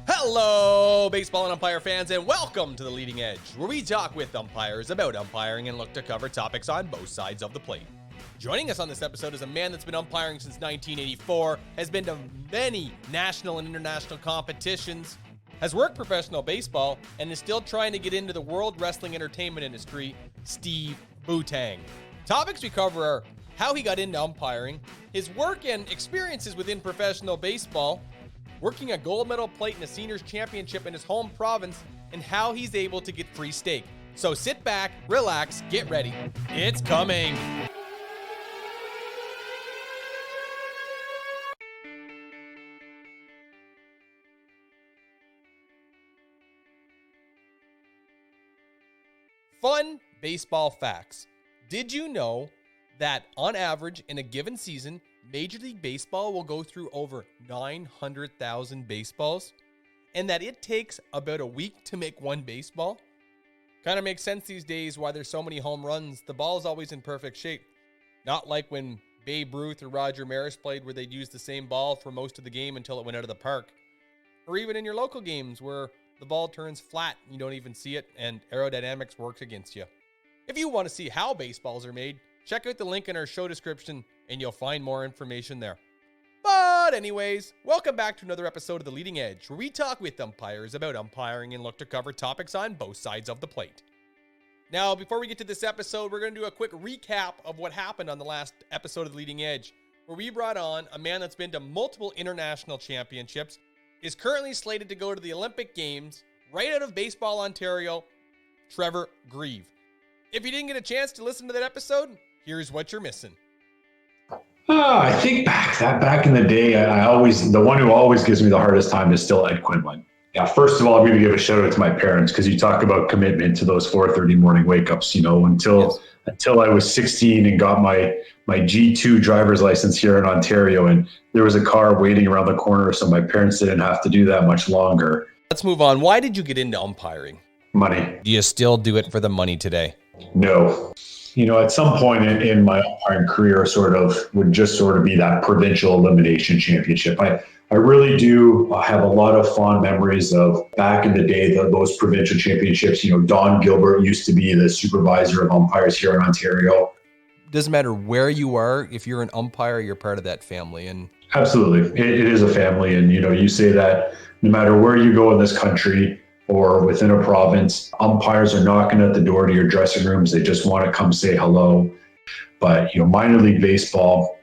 Hello, baseball and umpire fans, and welcome to The Leading Edge, where we talk with umpires about umpiring and look to cover topics on both sides of the plate. Joining us on this episode is a man that's been umpiring since 1984, has been to many national and international competitions, has worked professional baseball, and is still trying to get into the world wrestling entertainment industry, Steve Boutang. Topics we cover are how he got into umpiring, his work and experiences within professional baseball, working a gold medal plate in a seniors championship in his home province, and how he's able to get free steak. So sit back, relax, get ready. It's coming. Fun baseball facts. Did you know that on average in a given season, Major League Baseball will go through over 900,000 baseballs, and that it takes about a week to make one baseball? Kind of makes sense these days why there's so many home runs. The ball is always in perfect shape. Not like when Babe Ruth or Roger Maris played, where they'd use the same ball for most of the game until it went out of the park. Or even in your local games where the ball turns flat and you don't even see it, and aerodynamics works against you. If you want to see how baseballs are made, check out the link in our show description and you'll find more information there. But anyways, welcome back to another episode of The Leading Edge, where we talk with umpires about umpiring and look to cover topics on both sides of the plate. Now, before we get to this episode, we're going to do a quick recap of what happened on the last episode of The Leading Edge, where we brought on a man that's been to multiple international championships, is currently slated to go to the Olympic Games, right out of Baseball, Ontario, Trevor Grieve. If you didn't get a chance to listen to that episode, here's what you're missing. I think back in the day, the one who always gives me the hardest time is still Ed Quinlan. Yeah, first of all, I'm going to give a shout out to my parents, because you talk about commitment to those 4:30 morning wake ups. Until I was 16 and got my G2 driver's license here in Ontario, and there was a car waiting around the corner, so my parents didn't have to do that much longer. Let's move on. Why did you get into umpiring? Money. Do you still do it for the money today? No. At some point in my umpiring career, would just be that provincial elimination championship. I really do have a lot of fond memories of back in the day, those provincial championships. Don Gilbert used to be the supervisor of umpires here in Ontario. Doesn't matter where you are. If you're an umpire, you're part of that family. And absolutely, it is a family. And, you say that no matter where you go in this country or within a province, umpires are knocking at the door to your dressing rooms. They just want to come say hello. But, minor league baseball,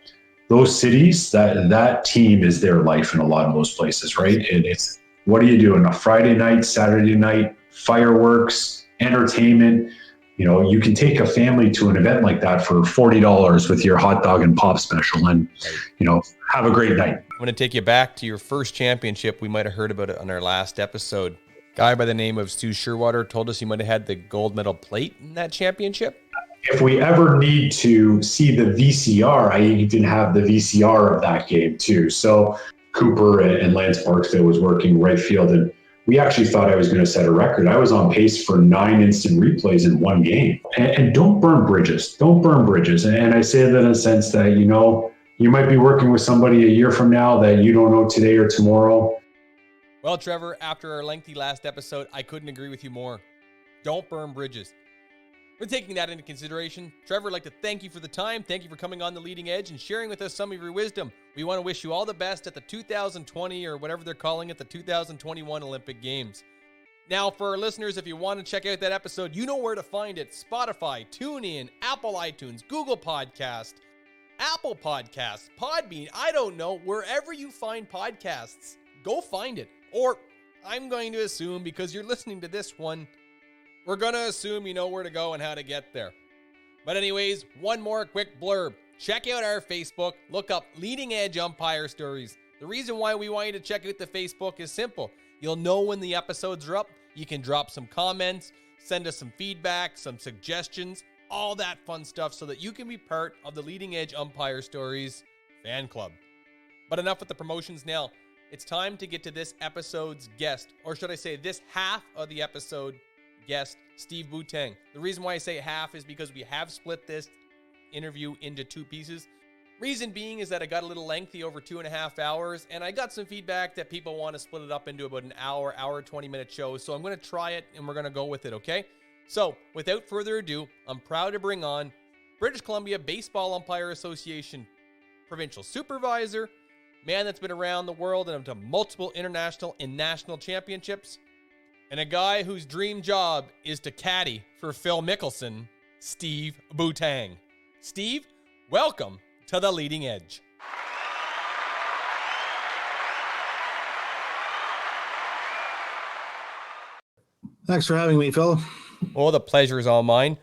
those cities, that team is their life in a lot of those places, right? And it's, what do you do on a Friday night, Saturday night, fireworks, entertainment? You can take a family to an event like that for $40 with your hot dog and pop special and, have a great night. I'm going to take you back to your first championship. We might have heard about it on our last episode. Guy by the name of Stu Sherwater told us he might have had the gold medal plate in that championship. If we ever need to see the VCR, I even have the VCR of that game too. So Cooper and Lance Barksdale was working right field, and we actually thought I was going to set a record. I was on pace for 9 instant replays in one game. And don't burn bridges. Don't burn bridges. And I say that in a sense that, you might be working with somebody a year from now that you don't know today or tomorrow. Well, Trevor, after our lengthy last episode, I couldn't agree with you more. Don't burn bridges. We're taking that into consideration. Trevor, I'd like to thank you for the time. Thank you for coming on The Leading Edge and sharing with us some of your wisdom. We want to wish you all the best at the 2020 or whatever they're calling it, the 2021 Olympic Games. Now, for our listeners, if you want to check out that episode, you know where to find it. Spotify, TuneIn, Apple iTunes, Google Podcast, Apple Podcasts, Podbean, I don't know, wherever you find podcasts, go find it. Or I'm going to assume, because you're listening to this one, we're going to assume you know where to go and how to get there. But anyways, one more quick blurb. Check out our Facebook. Look up Leading Edge Umpire Stories. The reason why we want you to check out the Facebook is simple. You'll know when the episodes are up. You can drop some comments, send us some feedback, some suggestions, all that fun stuff so that you can be part of the Leading Edge Umpire Stories fan club. But enough with the promotions now. It's time to get to this episode's guest, or should I say this half of the episode guest, Steve Boutang. The reason why I say half is because we have split this interview into two pieces. Reason being is that it got a little lengthy over 2.5 hours, and I got some feedback that people want to split it up into about an hour, 20-minute shows. So I'm going to try it, and we're going to go with it, okay? So without further ado, I'm proud to bring on British Columbia Baseball Umpire Association Provincial Supervisor, man that's been around the world and up to multiple international and national championships, and a guy whose dream job is to caddy for Phil Mickelson, Steve Boutang. Steve, welcome to the Leading Edge. Thanks for having me, Phil. Well, the pleasure is all mine.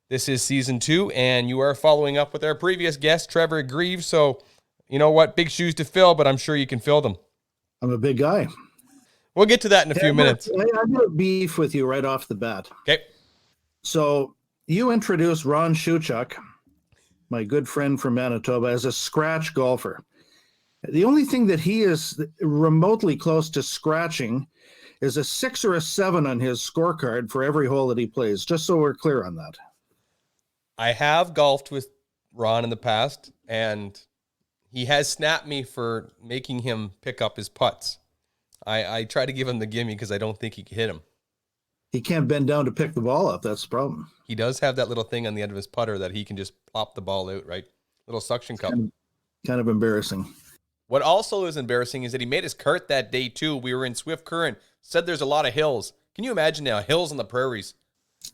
This is season 2, and you are following up with our previous guest, Trevor Greaves. So, you know what? Big shoes to fill, but I'm sure you can fill them. I'm a big guy. We'll get to that in a few minutes. I'm going to beef with you right off the bat. Okay. So you introduced Ron Shuchuk, my good friend from Manitoba, as a scratch golfer. The only thing that he is remotely close to scratching is a 6 or a 7 on his scorecard for every hole that he plays, just so we're clear on that. I have golfed with Ron in the past, and he has snapped me for making him pick up his putts. I try to give him the gimme because I don't think he can hit him. He can't bend down to pick the ball up. That's the problem. He does have that little thing on the end of his putter that he can just plop the ball out, right? Little suction cup. Kind of embarrassing. What also is embarrassing is that he made his cart that day too. We were in Swift Current, said there's a lot of hills. Can you imagine now, hills on the prairies?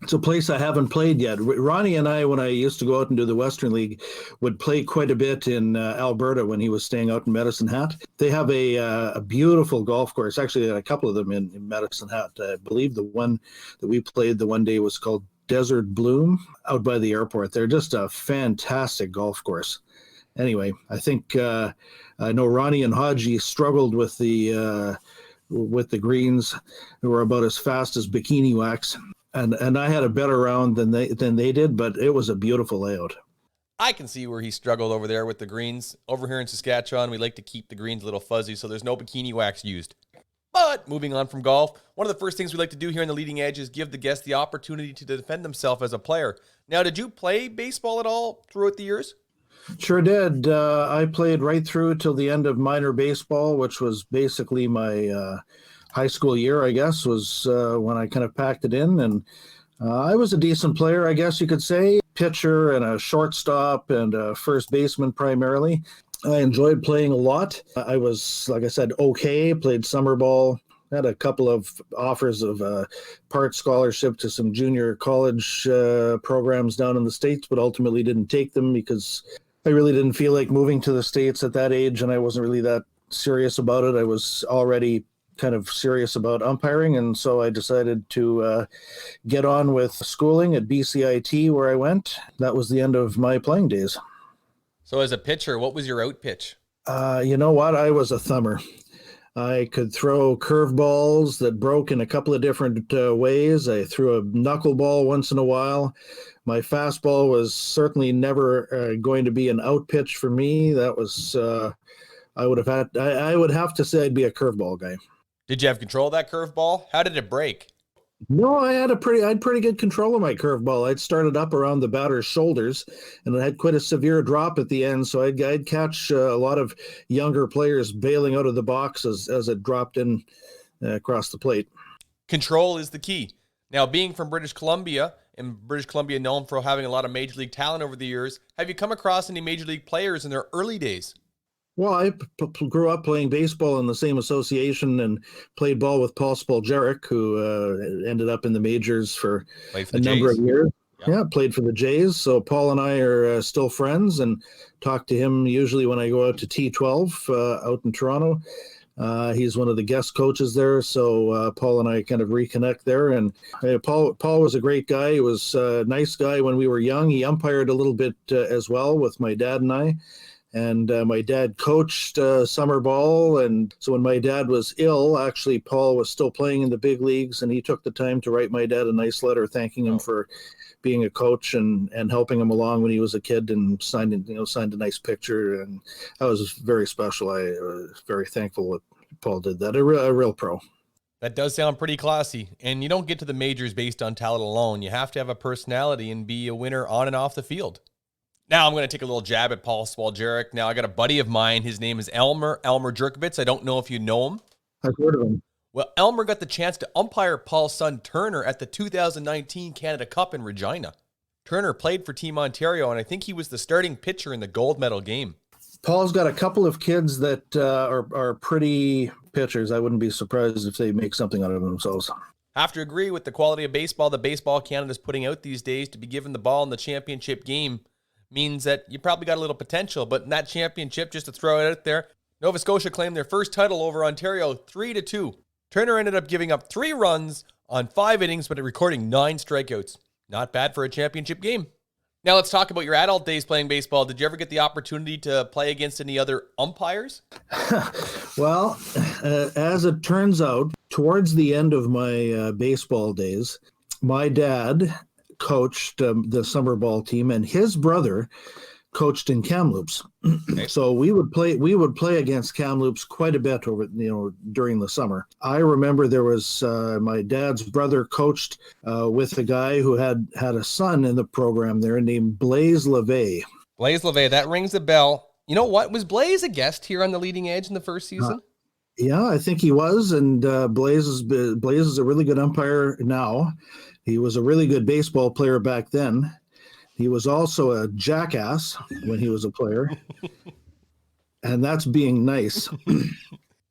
It's a place I haven't played yet. Ronnie and I, when I used to go out and do the Western League, would play quite a bit in Alberta when he was staying out in Medicine Hat. They have a beautiful golf course, actually a couple of them in Medicine Hat. I believe the one that we played the one day was called Desert Bloom out by the airport. They're just a fantastic golf course. Anyway, I think I know Ronnie and Haji struggled with the greens, who were about as fast as bikini wax. And I had a better round than they did, but it was a beautiful layout. I can see where he struggled over there with the greens. Over here in Saskatchewan, we like to keep the greens a little fuzzy, so there's no bikini wax used. But moving on from golf, one of the first things we like to do here in the Leading Edge is give the guest the opportunity to defend themselves as a player. Now, did you play baseball at all throughout the years? Sure did. I played right through till the end of minor baseball, which was basically my high school year, I guess, was when I kind of packed it in. And I was a decent player, I guess you could say. Pitcher and a shortstop and a first baseman primarily. I enjoyed playing a lot. I was, like I said, okay, played summer ball. Had a couple of offers of part scholarship to some junior college programs down in the States, but ultimately didn't take them because I really didn't feel like moving to the States at that age, and I wasn't really that serious about it. I was already kind of serious about umpiring, and so I decided to get on with schooling at BCIT, where I went. That was the end of my playing days. So as a pitcher, what was your out pitch? You know what? I was a thumber. I could throw curveballs that broke in a couple of different ways. I threw a knuckleball once in a while. My fastball was certainly never going to be an out pitch for me. That was I would have to say I'd be a curveball guy. Did you have control of that curveball? How did it break? No, I had pretty good control of my curveball. I'd started up around the batter's shoulders, and it had quite a severe drop at the end. So I'd catch a lot of younger players bailing out of the box as it dropped in across the plate. Control is the key. Now, being from British Columbia, and British Columbia known for having a lot of Major League talent over the years, have you come across any Major League players in their early days? Well, I grew up playing baseball in the same association and played ball with Paul Spoljaric, who ended up in the majors for a number of years. Yeah, played for the Jays. So Paul and I are still friends and talk to him usually when I go out to T12 out in Toronto. He's one of the guest coaches there. So Paul and I kind of reconnect there. And Paul was a great guy. He was a nice guy when we were young. He umpired a little bit as well with my dad and I. And my dad coached summer ball. And so when my dad was ill, actually, Paul was still playing in the big leagues. And he took the time to write my dad a nice letter thanking him for being a coach and helping him along when he was a kid, and signed a nice picture. And that was very special. I was very thankful that Paul did that. A real pro. That does sound pretty classy. And you don't get to the majors based on talent alone. You have to have a personality and be a winner on and off the field. Now I'm going to take a little jab at Paul Swaljeric. Now I got a buddy of mine. His name is Elmer Jerkovitz. I don't know if you know him. I've heard of him. Well, Elmer got the chance to umpire Paul's son Turner at the 2019 Canada Cup in Regina. Turner played for Team Ontario, and I think he was the starting pitcher in the gold medal game. Paul's got a couple of kids that are pretty pitchers. I wouldn't be surprised if they make something out of themselves. Have to agree with the quality of baseball that Baseball Canada is putting out these days. To be given the ball in the championship game means that you probably got a little potential. But in that championship, just to throw it out there, Nova Scotia claimed their first title over Ontario 3-2. Turner ended up giving up 3 runs on 5 innings, but recording 9 strikeouts. Not bad for a championship game. Now let's talk about your adult days playing baseball. Did you ever get the opportunity to play against any other umpires? Well, as it turns out, towards the end of my baseball days, my dad coached the summer ball team, and his brother coached in Kamloops. Okay. So we would play against Kamloops quite a bit during the summer. I remember there was my dad's brother coached with a guy who had a son in the program there named Blaise LeVay. Blaise LeVay, that rings a bell. You know what? Was Blaise a guest here on the Leading Edge in the first season? Yeah, I think he was, and Blaise is a really good umpire now. He was a really good baseball player back then. He was also a jackass when he was a player, and that's being nice.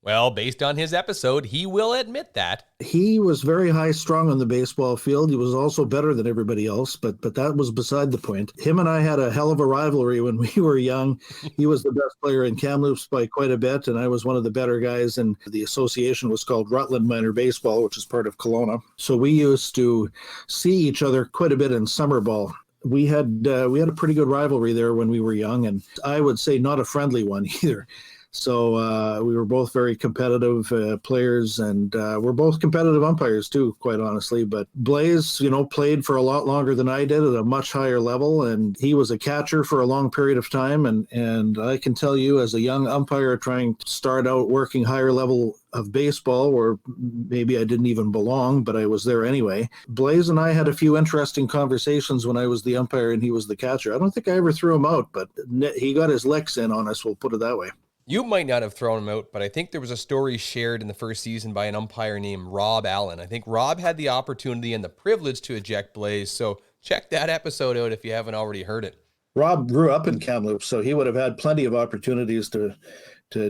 Well, based on his episode, he will admit that. He was very high strung on the baseball field. He was also better than everybody else, but that was beside the point. Him and I had a hell of a rivalry when we were young. He was the best player in Kamloops by quite a bit, and I was one of the better guys, and the association was called Rutland Minor Baseball, which is part of Kelowna. So we used to see each other quite a bit in summer ball. We had a pretty good rivalry there when we were young, and I would say not a friendly one either. So we were both very competitive players, and we're both competitive umpires too, quite honestly. But Blaise, played for a lot longer than I did at a much higher level, and he was a catcher for a long period of time. And I can tell you, as a young umpire trying to start out working higher level of baseball, where maybe I didn't even belong, but I was there anyway. Blaise and I had a few interesting conversations when I was the umpire and he was the catcher. I don't think I ever threw him out, but he got his licks in on us, we'll put it that way. You might not have thrown him out, but I think there was a story shared in the first season by an umpire named Rob Allen. I think Rob had the opportunity and the privilege to eject Blaise, so check that episode out if you haven't already heard it. Rob grew up in Kamloops, so he would have had plenty of opportunities to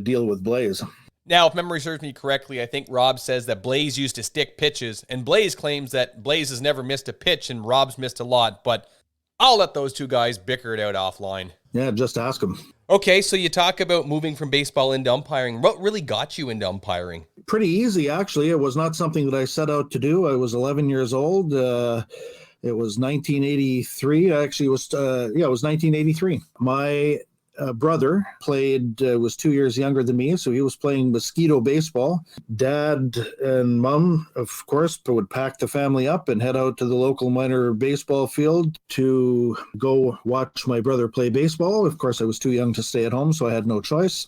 deal with Blaise. Now, if memory serves me correctly, I think Rob says that Blaise used to stick pitches, and Blaise claims that Blaise has never missed a pitch and Rob's missed a lot, but I'll let those two guys bicker it out offline. Yeah, just ask them. Okay, so you talk about moving from baseball into umpiring. What really got you into umpiring? Pretty easy, actually. It was not something that I set out to do. I was 11 years old. It was 1983. Actually, it was 1983. My brother was 2 years younger than me, so he was playing mosquito baseball. Dad and Mom, of course, would pack the family up and head out to the local minor baseball field to go watch my brother play baseball. Of course, I was too young to stay at home, so I had no choice.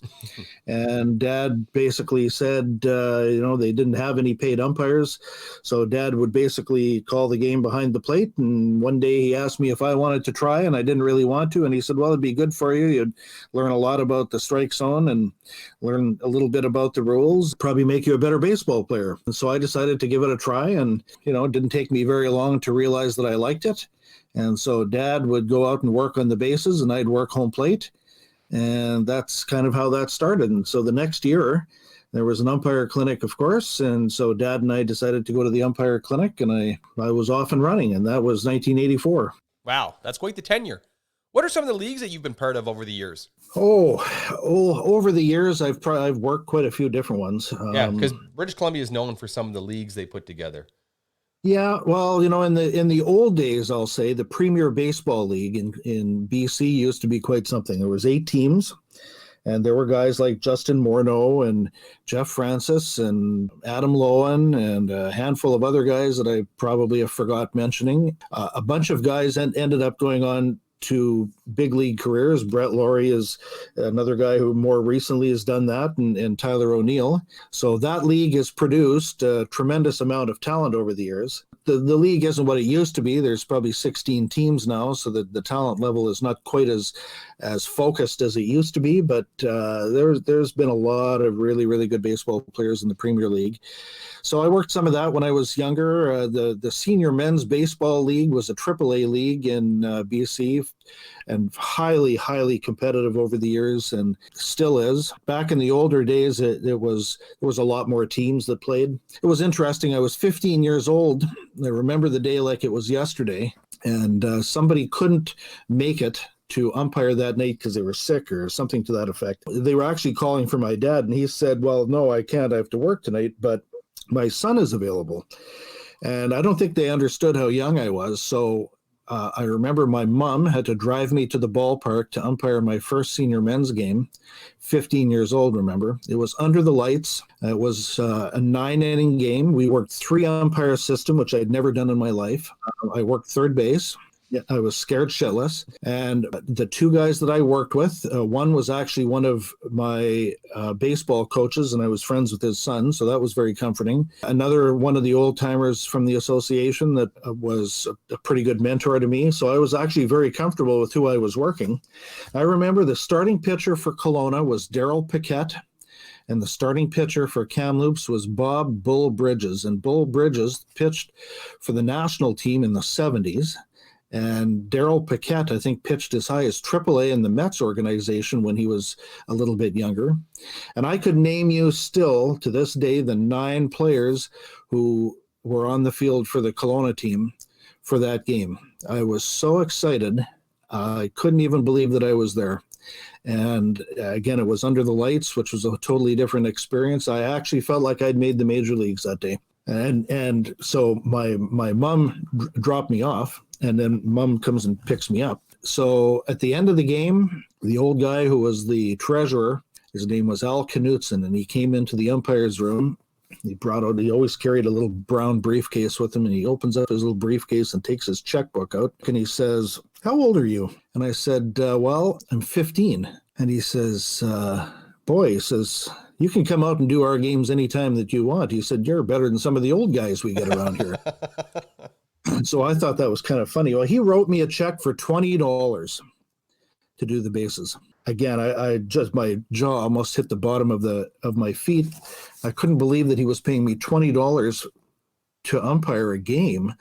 And Dad basically said, they didn't have any paid umpires, so Dad would basically call the game behind the plate. And one day he asked me if I wanted to try, and I didn't really want to. And he said, well, it'd be good for you. You'd learn a lot about the strike zone and learn a little bit about the rules, probably make you a better baseball player. And so I decided to give it a try, and it didn't take me very long to realize that I liked it. And so Dad would go out and work on the bases, and I'd work home plate, and that's kind of how that started. And so the next year there was an umpire clinic, of course, and so Dad and I decided to go to the umpire clinic, and I was off and running, and that was 1984. Wow, that's quite the tenure. What are some of the leagues that you've been part of over the years? Over the years, I've worked quite a few different ones. Yeah, because British Columbia is known for some of the leagues they put together. Yeah, well, in the old days, I'll say the Premier Baseball League in BC used to be quite something. There was 8 teams, and there were guys like Justin Morneau and Jeff Francis and Adam Lowen and a handful of other guys that I probably have forgot mentioning. A bunch of guys ended up going on to big league careers. Brett Laurie is another guy who more recently has done that, and Tyler O'Neill. So that league has produced a tremendous amount of talent over the years. the league isn't what it used to be. There's probably 16 teams now, so that the talent level is not quite as focused as it used to be. But there's been a lot of really, really good baseball players in the Premier League. So I worked some of that when I was younger. The Senior Men's Baseball League was a AAA league in BC, and highly, highly competitive over the years, and still is. Back in the older days, there was a lot more teams that played. It was interesting. I was 15 years old. I remember the day like it was yesterday, and somebody couldn't make it to umpire that night because they were sick or something to that effect. They were actually calling for my dad, and he said, well, no, I can't. I have to work tonight, but my son is available. And I don't think they understood how young I was. So I remember my mom had to drive me to the ballpark to umpire my first senior men's game, 15 years old, remember. It was under the lights. It was a 9-inning game. We worked 3-umpire system, which I'd never done in my life. I worked third base. Yeah, I was scared shitless. And the two guys that I worked with, one was actually one of my baseball coaches, and I was friends with his son, so that was very comforting. Another one of the old timers from the association that was a pretty good mentor to me, so I was actually very comfortable with who I was working. I remember the starting pitcher for Kelowna was Darryl Paquette, and the starting pitcher for Kamloops was Bob Bull Bridges. And Bull Bridges pitched for the national team in the 70s. And Darryl Paquette, I think, pitched as high as AAA in the Mets organization when he was a little bit younger. And I could name you still, to this day, the 9 players who were on the field for the Kelowna team for that game. I was so excited. I couldn't even believe that I was there. And again, it was under the lights, which was a totally different experience. I actually felt like I'd made the major leagues that day. And so my mom dropped me off, and then mom comes and picks me up. So at the end of the game, the old guy who was the treasurer, his name was Al Knutson, and he came into the umpire's room. He always carried a little brown briefcase with him, and he opens up his little briefcase and takes his checkbook out, and he says, "How old are you?" And I said, well, I'm 15. And he says, boy, he says, "You can come out and do our games anytime that you want." He said, "You're better than some of the old guys we get around here." So I thought that was kind of funny. Well, he wrote me a check for $20 to do the bases. Again, I just, my jaw almost hit the bottom of my feet. I couldn't believe that he was paying me $20 to umpire a game,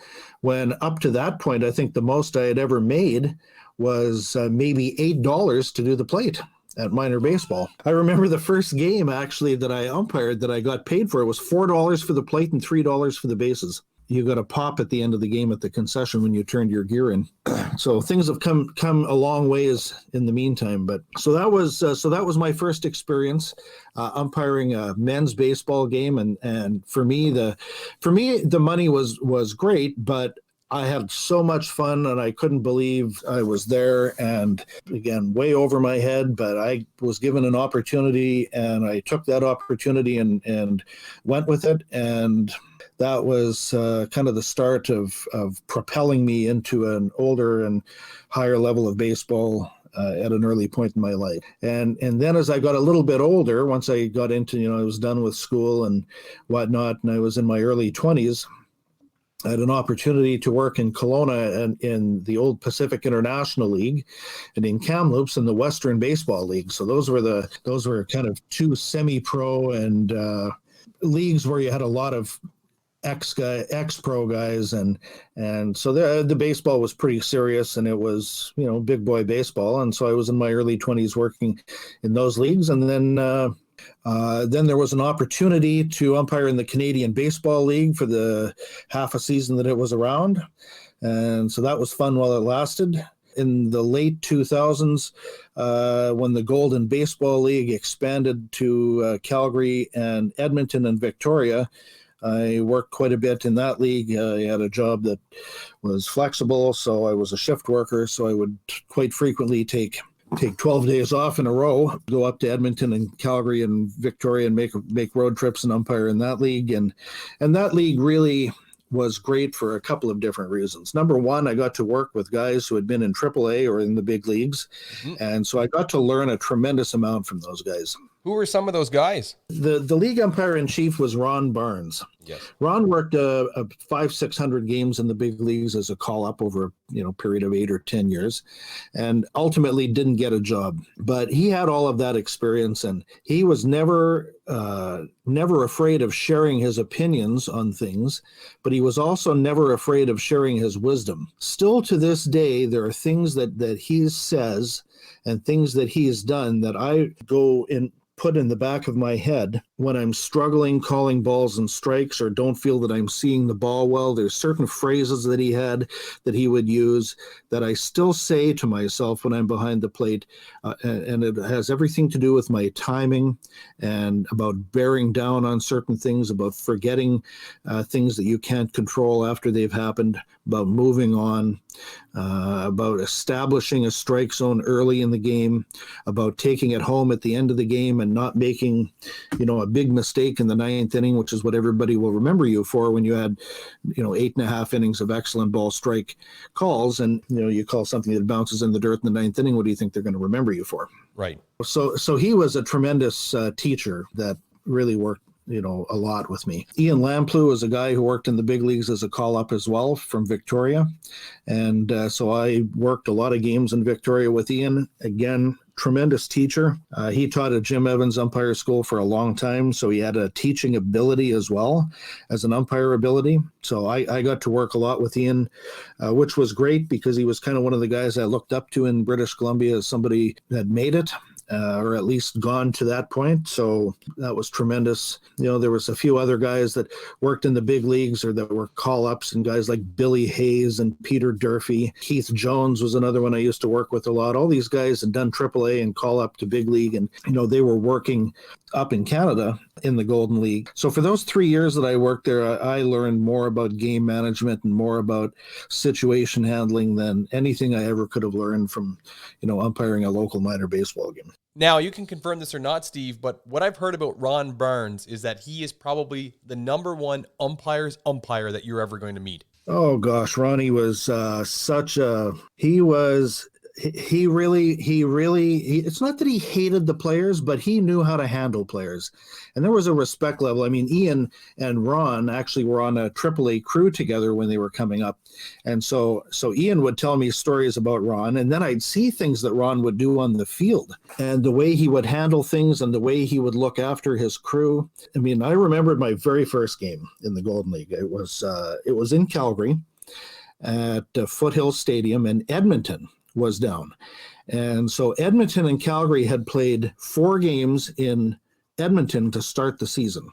when up to that point, I think the most I had ever made was maybe $8 to do the plate at minor baseball. I remember the first game actually that I umpired that I got paid for, it was $4 for the plate and $3 for the bases. You got a pop at the end of the game at the concession when you turned your gear in. So things have come a long ways in the meantime. But so that was my first experience umpiring a men's baseball game, and for me the money was great, but I had so much fun, and I couldn't believe I was there. And again, way over my head, but I was given an opportunity, and I took that opportunity and went with it. And that was kind of the start of propelling me into an older and higher level of baseball at an early point in my life. And then as I got a little bit older, once I got into, I was done with school and whatnot, and I was in my early 20s, I had an opportunity to work in Kelowna and in the old Pacific International League, and in Kamloops in the Western Baseball League. So those were kind of two semi-pro and leagues where you had a lot of ex-pro guys, and so the baseball was pretty serious, and it was big boy baseball. And so I was in my early 20s working in those leagues, and then there was an opportunity to umpire in the Canadian Baseball League for the half a season that it was around. And so that was fun while it lasted. In the late 2000s, when the Golden Baseball League expanded to Calgary and Edmonton and Victoria, I worked quite a bit in that league. I had a job that was flexible, so I was a shift worker, so I would quite frequently take 12 days off in a row, go up to Edmonton and Calgary and Victoria and make road trips and umpire in that league. And that league really was great for a couple of different reasons. Number one, I got to work with guys who had been in AAA or in the big leagues. Mm-hmm. And so I got to learn a tremendous amount from those guys. Who were some of those guys? The league umpire in chief was Ron Barnes. Yes. Ron worked 500-600 games in the big leagues as a call-up over a period of 8 or 10 years, and ultimately didn't get a job. But he had all of that experience, and he was never afraid of sharing his opinions on things, but he was also never afraid of sharing his wisdom. Still to this day, there are things that he says and things that he has done that I go and put in the back of my head when I'm struggling calling balls and strikes or don't feel that I'm seeing the ball well. There's certain phrases that he had that he would use that I still say to myself when I'm behind the plate, and it has everything to do with my timing and about bearing down on certain things, about forgetting things that you can't control after they've happened, about moving on, about establishing a strike zone early in the game, about taking it home at the end of the game and not making, a big mistake in the 9th inning, which is what everybody will remember you for when you had, 8.5 innings of excellent ball strike calls, and you call something that bounces in the dirt in the 9th inning. What do you think they're going to remember you for? Right. So he was a tremendous teacher that really worked a lot with me. Ian Lamplugh was a guy who worked in the big leagues as a call-up as well from Victoria. And so I worked a lot of games in Victoria with Ian. Again, tremendous teacher. He taught at Jim Evans Umpire School for a long time, so he had a teaching ability as well as an umpire ability. So I got to work a lot with Ian, which was great because he was kind of one of the guys I looked up to in British Columbia as somebody that made it. Or at least gone to that point. So that was tremendous. There was a few other guys that worked in the big leagues or that were call-ups, and guys like Billy Hayes and Peter Durfee. Keith Jones was another one I used to work with a lot. All these guys had done AAA and call-up to big league, and they were working up in Canada in the Golden League. So for those 3 years that I worked there, I learned more about game management and more about situation handling than anything I ever could have learned from, umpiring a local minor baseball game. Now, you can confirm this or not, Steve, but what I've heard about Ron Barnes is that he is probably the number one umpire's umpire that you're ever going to meet. Oh, gosh, Ronnie was he really, it's not that he hated the players, but he knew how to handle players. And there was a respect level. I mean, Ian and Ron actually were on a AAA crew together when they were coming up. And so Ian would tell me stories about Ron, and then I'd see things that Ron would do on the field and the way he would handle things and the way he would look after his crew. I mean, I remembered my very first game in the Golden League. It was in Calgary at Foothill Stadium, in Edmonton was down. And so Edmonton and Calgary had played 4 games in Edmonton to start the season.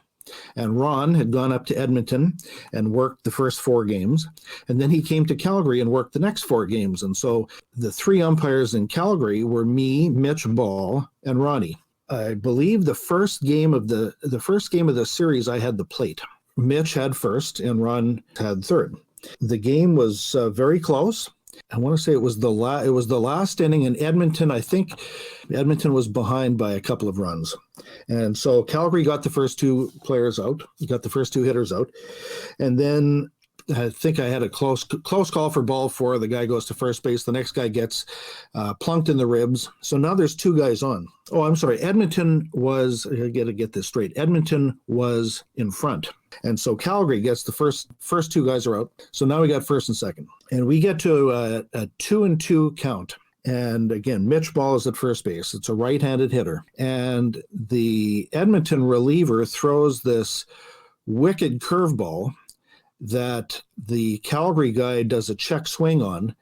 And Ron had gone up to Edmonton and worked the first 4 games. And then he came to Calgary and worked the next 4 games. And so the 3 umpires in Calgary were me, Mitch Ball, and Ronnie. I believe the first game of the series, I had the plate. Mitch had first and Ron had third. The game was very close. I want to say it was the last inning in Edmonton. I think Edmonton was behind by a couple of runs. And so Calgary got the first 2 players out. He got the first 2 hitters out. And then I think I had a close call for ball 4. The guy goes to first base. The next guy gets plunked in the ribs. So now there's 2 guys on. Oh, I'm sorry. Edmonton was, I got to get this straight. Edmonton was in front. And so Calgary gets the first 2 guys are out. So now we got first and second. And we get to a 2-2 count. And again, Mitch Ball is at first base. It's a right-handed hitter. And the Edmonton reliever throws this wicked curveball that the Calgary guy does a check swing on,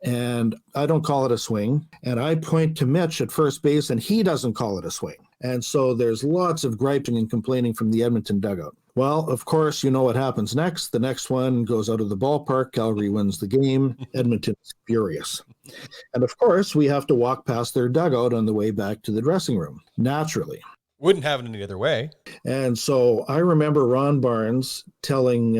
and I don't call it a swing. And I point to Mitch at first base, and he doesn't call it a swing. And so there's lots of griping and complaining from the Edmonton dugout. Well, of course, you know what happens next. The next one goes out of the ballpark. Calgary wins the game. Edmonton is furious. And of course, we have to walk past their dugout on the way back to the dressing room, naturally. Wouldn't have it any other way. And so I remember Ron Barnes telling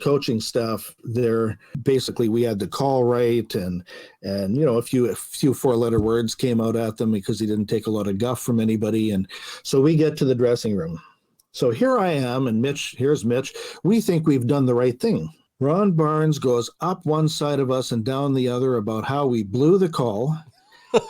coaching staff there, basically we had the call right, and a few 4-letter words came out at them because he didn't take a lot of guff from anybody. And so we get to the dressing room. So here I am, and here's Mitch. We think we've done the right thing. Ron Barnes goes up one side of us and down the other about how we blew the call,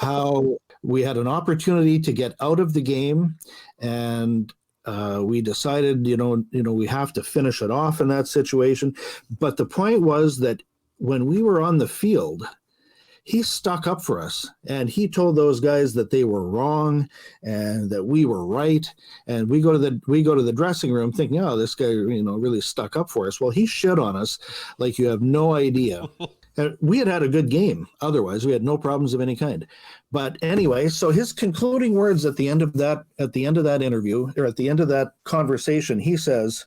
how we had an opportunity to get out of the game, and We decided, we have to finish it off in that situation. But the point was that when we were on the field, he stuck up for us, and he told those guys that they were wrong and that we were right. And we go to the dressing room thinking, oh, this guy, really stuck up for us. Well, he shit on us like you have no idea. And we had a good game. Otherwise, we had no problems of any kind. But anyway, so his concluding words at the end of that interview, or at the end of that conversation, he says,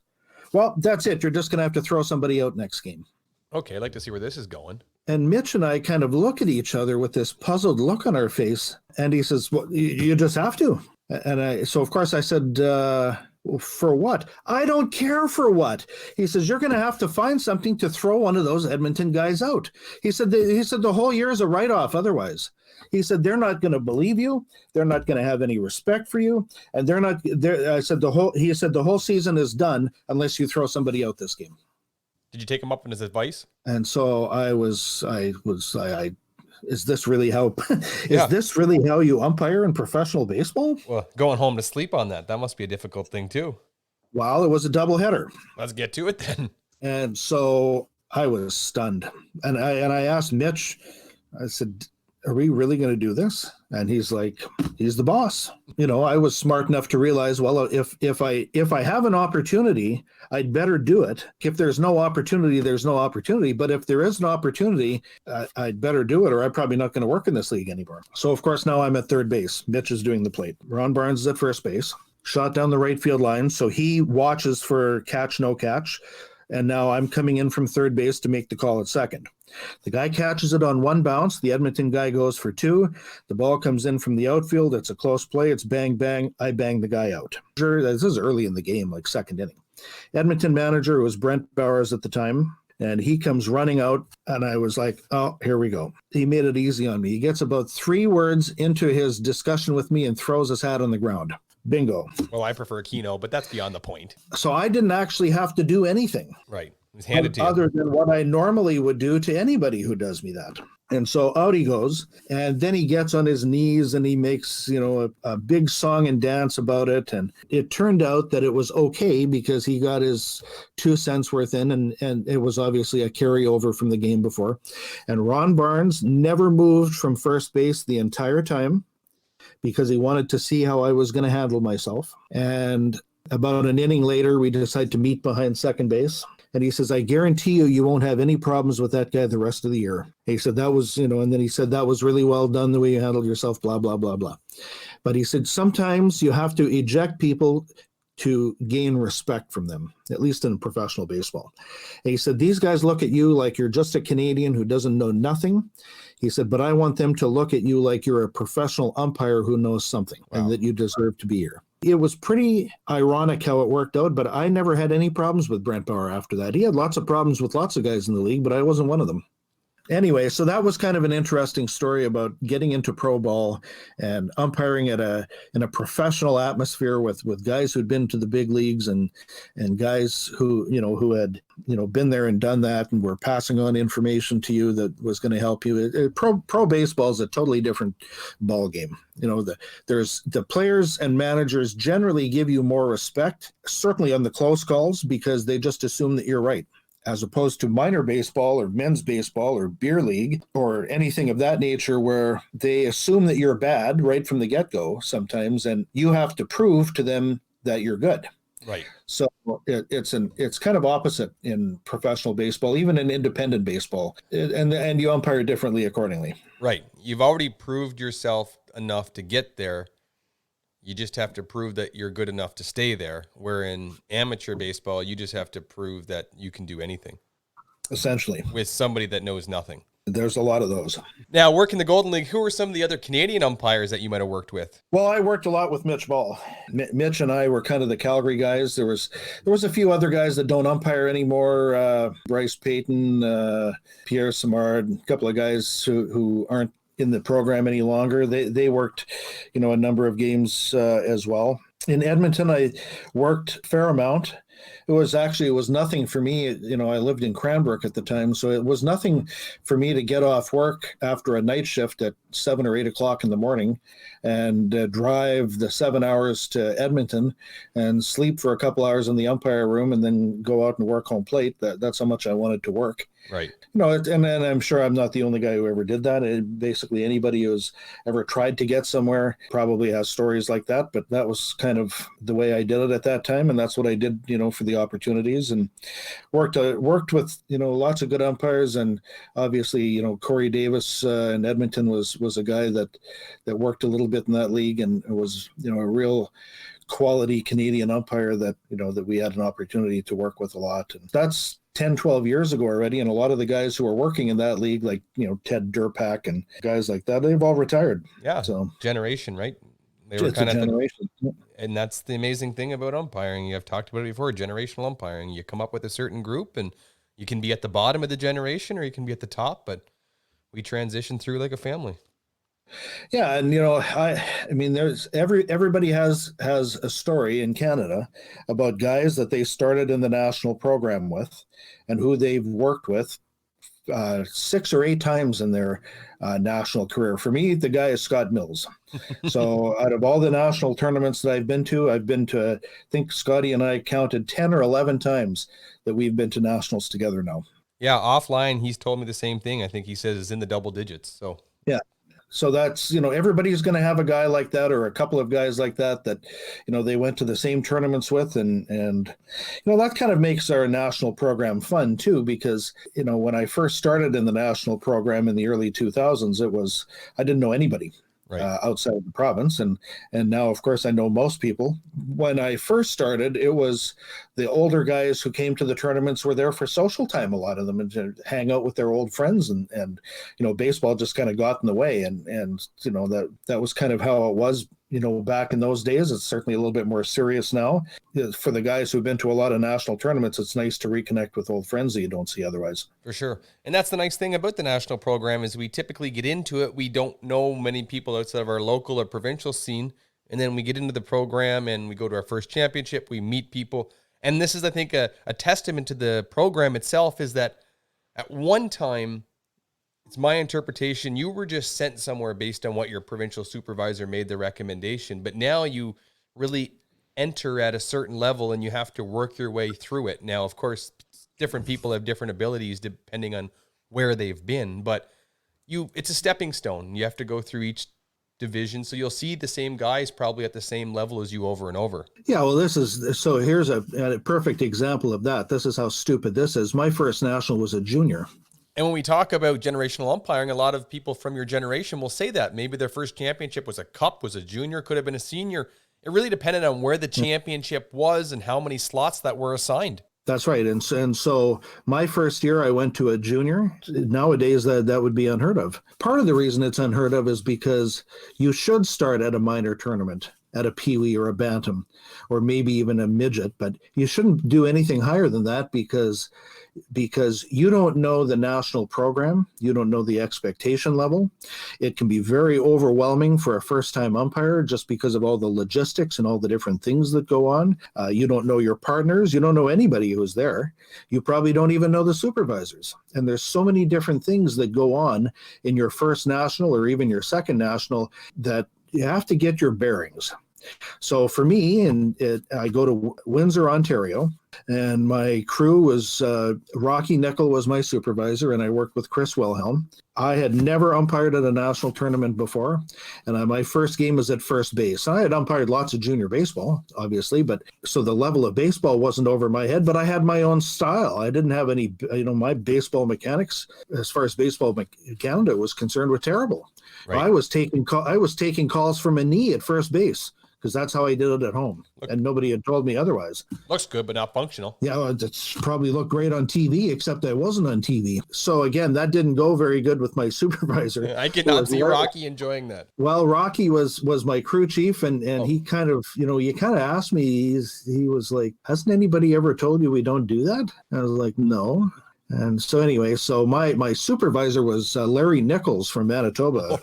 well, that's it. You're just going to have to throw somebody out next game. Okay, I'd like to see where this is going. And Mitch and I kind of look at each other with this puzzled look on our face. And he says, well, you just have to. And so of course I said, for what? I don't care for what. He says, you're going to have to find something to throw one of those Edmonton guys out. He said the whole year is a write-off otherwise. He said, they're not going to believe you. They're not going to have any respect for you. And he said the whole season is done unless you throw somebody out this game. Did you take him up on his advice? And so is this really how this really how you umpire in professional baseball? Well, going home to sleep on that must be a difficult thing too. Well, it was a doubleheader. Let's get to it then. And so I was stunned. And I asked Mitch, I said, are we really going to do this? And he's like, he's the boss. I was smart enough to realize, well, if I have an opportunity, I'd better do it. If there's no opportunity, there's no opportunity. But if there is an opportunity, I'd better do it, or I'm probably not going to work in this league anymore. So, of course, now I'm at third base. Mitch is doing the plate. Ron Barnes is at first base. Shot down the right field line. So he watches for catch, no catch. And now I'm coming in from third base to make the call at second. The guy catches it on one bounce. The Edmonton guy goes for two. The ball comes in from the outfield. It's a close play. It's bang, bang. I bang the guy out. This is early in the game, like second inning. Edmonton manager was Brent Bowers at the time, and he comes running out, and I was like, oh, here we go. He made it easy on me. He gets about 3 words into his discussion with me and throws his hat on the ground. Bingo. Well, I prefer Keno, but that's beyond the point. So I didn't actually have to do anything. Right. It was handed to you. Other than what I normally would do to anybody who does me that. And so out he goes, and then he gets on his knees and he makes, a big song and dance about it. And it turned out that it was okay because he got his 2 cents worth in, and it was obviously a carryover from the game before. And Ron Barnes never moved from first base the entire time because he wanted to see how I was going to handle myself. And about an inning later, we decided to meet behind second base. And he says, I guarantee you won't have any problems with that guy the rest of the year. He said, that was, and then he said, that was really well done the way you handled yourself, blah, blah, blah, blah. But he said, sometimes you have to eject people to gain respect from them, at least in professional baseball. And he said, these guys look at you like you're just a Canadian who doesn't know nothing. He said, but I want them to look at you like you're a professional umpire who knows something. Wow. And that you deserve to be here. It was pretty ironic how it worked out, but I never had any problems with Brent Bauer after that. He had lots of problems with lots of guys in the league, but I wasn't one of them. Anyway, so that was kind of an interesting story about getting into pro ball and umpiring in a professional atmosphere with guys who'd been to the big leagues and guys who had been there and done that and were passing on information to you that was going to help you. Pro baseball is a totally different ball game. There's the players and managers generally give you more respect, certainly on the close calls, because they just assume that you're right. As opposed to minor baseball or men's baseball or beer league or anything of that nature where they assume that you're bad right from the get-go sometimes, and you have to prove to them that you're good. Right. So it's kind of opposite in professional baseball, even in independent baseball, and you umpire differently accordingly. Right. You've already proved yourself enough to get there. You just have to prove that you're good enough to stay there. Where in amateur baseball, you just have to prove that you can do anything. Essentially. With somebody that knows nothing. There's a lot of those. Now, working the Golden League, who are some of the other Canadian umpires that you might have worked with? Well, I worked a lot with Mitch Ball. Mitch and I were kind of the Calgary guys. There was a few other guys that don't umpire anymore. Bryce Payton, Pierre Simard, a couple of guys who aren't in the program any longer. They worked, a number of games as well. In Edmonton, I worked a fair amount. It was nothing for me. I lived in Cranbrook at the time, so it was nothing for me to get off work after a night shift at 7 or 8 o'clock in the morning and drive the 7 hours to Edmonton and sleep for a couple hours in the umpire room and then go out and work home plate. That's how much I wanted to work. Right. And I'm sure I'm not the only guy who ever did that. Basically, anybody who's ever tried to get somewhere probably has stories like that. But that was kind of the way I did it at that time, and that's what I did, for the opportunities, and worked with lots of good umpires, and obviously Corey Davis in Edmonton was a guy that worked a little bit in that league, and it was a real quality Canadian umpire that that we had an opportunity to work with a lot, and that's 10, 12 years ago already. And a lot of the guys who are working in that league, like, Ted Durpak and guys like that, they've all retired. Yeah. So generation, right? They were kind of generation. And that's the amazing thing about umpiring. I've talked about it before, generational umpiring. You come up with a certain group and you can be at the bottom of the generation or you can be at the top, but we transition through like a family. Yeah, and I mean, there's everybody has a story in Canada about guys that they started in the national program with, and who they've worked with 6 or 8 times in their national career. For me, the guy is Scott Mills. So out of all the national tournaments that I've been to, I think Scotty and I counted 10 or 11 times that we've been to nationals together now. Yeah, offline, he's told me the same thing. I think he says it's in the double digits. So yeah. So that's, everybody's going to have a guy like that or a couple of guys like that, they went to the same tournaments with. And that kind of makes our national program fun too, because, when I first started in the national program in the early 2000s, I didn't know anybody. Right. Outside of the province. And now, of course, I know most people. When I first started, it was the older guys who came to the tournaments were there for social time, a lot of them, and to hang out with their old friends. And baseball just kind of got in the way. And that was kind of how it was, back in those days. It's certainly a little bit more serious now. For the guys who've been to a lot of national tournaments, it's nice to reconnect with old friends that you don't see otherwise. For sure. And that's the nice thing about the national program is we typically get into it. We don't know many people outside of our local or provincial scene. And then we get into the program and we go to our first championship. We meet people. And this is, I think, a testament to the program itself is that at one time, it's my interpretation, you were just sent somewhere based on what your provincial supervisor made the recommendation. But now you really enter at a certain level and you have to work your way through it. Now, of course, different people have different abilities depending on where they've been, but it's a stepping stone. You have to go through each division. So you'll see the same guys probably at the same level as you over and over. Yeah, well, here's a perfect example of that. This is how stupid this is. My first national was a junior. And when we talk about generational umpiring, a lot of people from your generation will say that. Maybe their first championship was a cup, was a junior, could have been a senior. It really depended on where the championship was and how many slots that were assigned. That's right. And so my first year I went to a junior. Nowadays that would be unheard of. Part of the reason it's unheard of is because you should start at a minor tournament, at a peewee or a bantam, or maybe even a midget, but you shouldn't do anything higher than that because you don't know the national program, you don't know the expectation level. It can be very overwhelming for a first-time umpire just because of all the logistics and all the different things that go on. You don't know your partners, you don't know anybody who's there. You probably don't even know the supervisors. And there's so many different things that go on in your first national or even your second national that you have to get your bearings. So for me, I go to Windsor, Ontario, and my crew was Rocky Nickel was my supervisor, and I worked with Chris Wilhelm. I had never umpired at a national tournament before, and my first game was at first base. I had umpired lots of junior baseball, obviously, but so the level of baseball wasn't over my head, but I had my own style. I didn't have any, my baseball mechanics, as far as baseball Canada was concerned, were terrible. Right. I was taking calls from a knee at first base, because that's how I did it at home. And nobody had told me otherwise. Looks good, but not functional. Yeah, it's probably looked great on TV, except I wasn't on TV. So again, that didn't go very good with my supervisor. I could not see Rocky enjoying that. Well, Rocky was my crew chief, and he kind of, you kind of asked me, he was like, hasn't anybody ever told you we don't do that? And I was like, no. And so anyway, so my supervisor was Larry Nichols from Manitoba,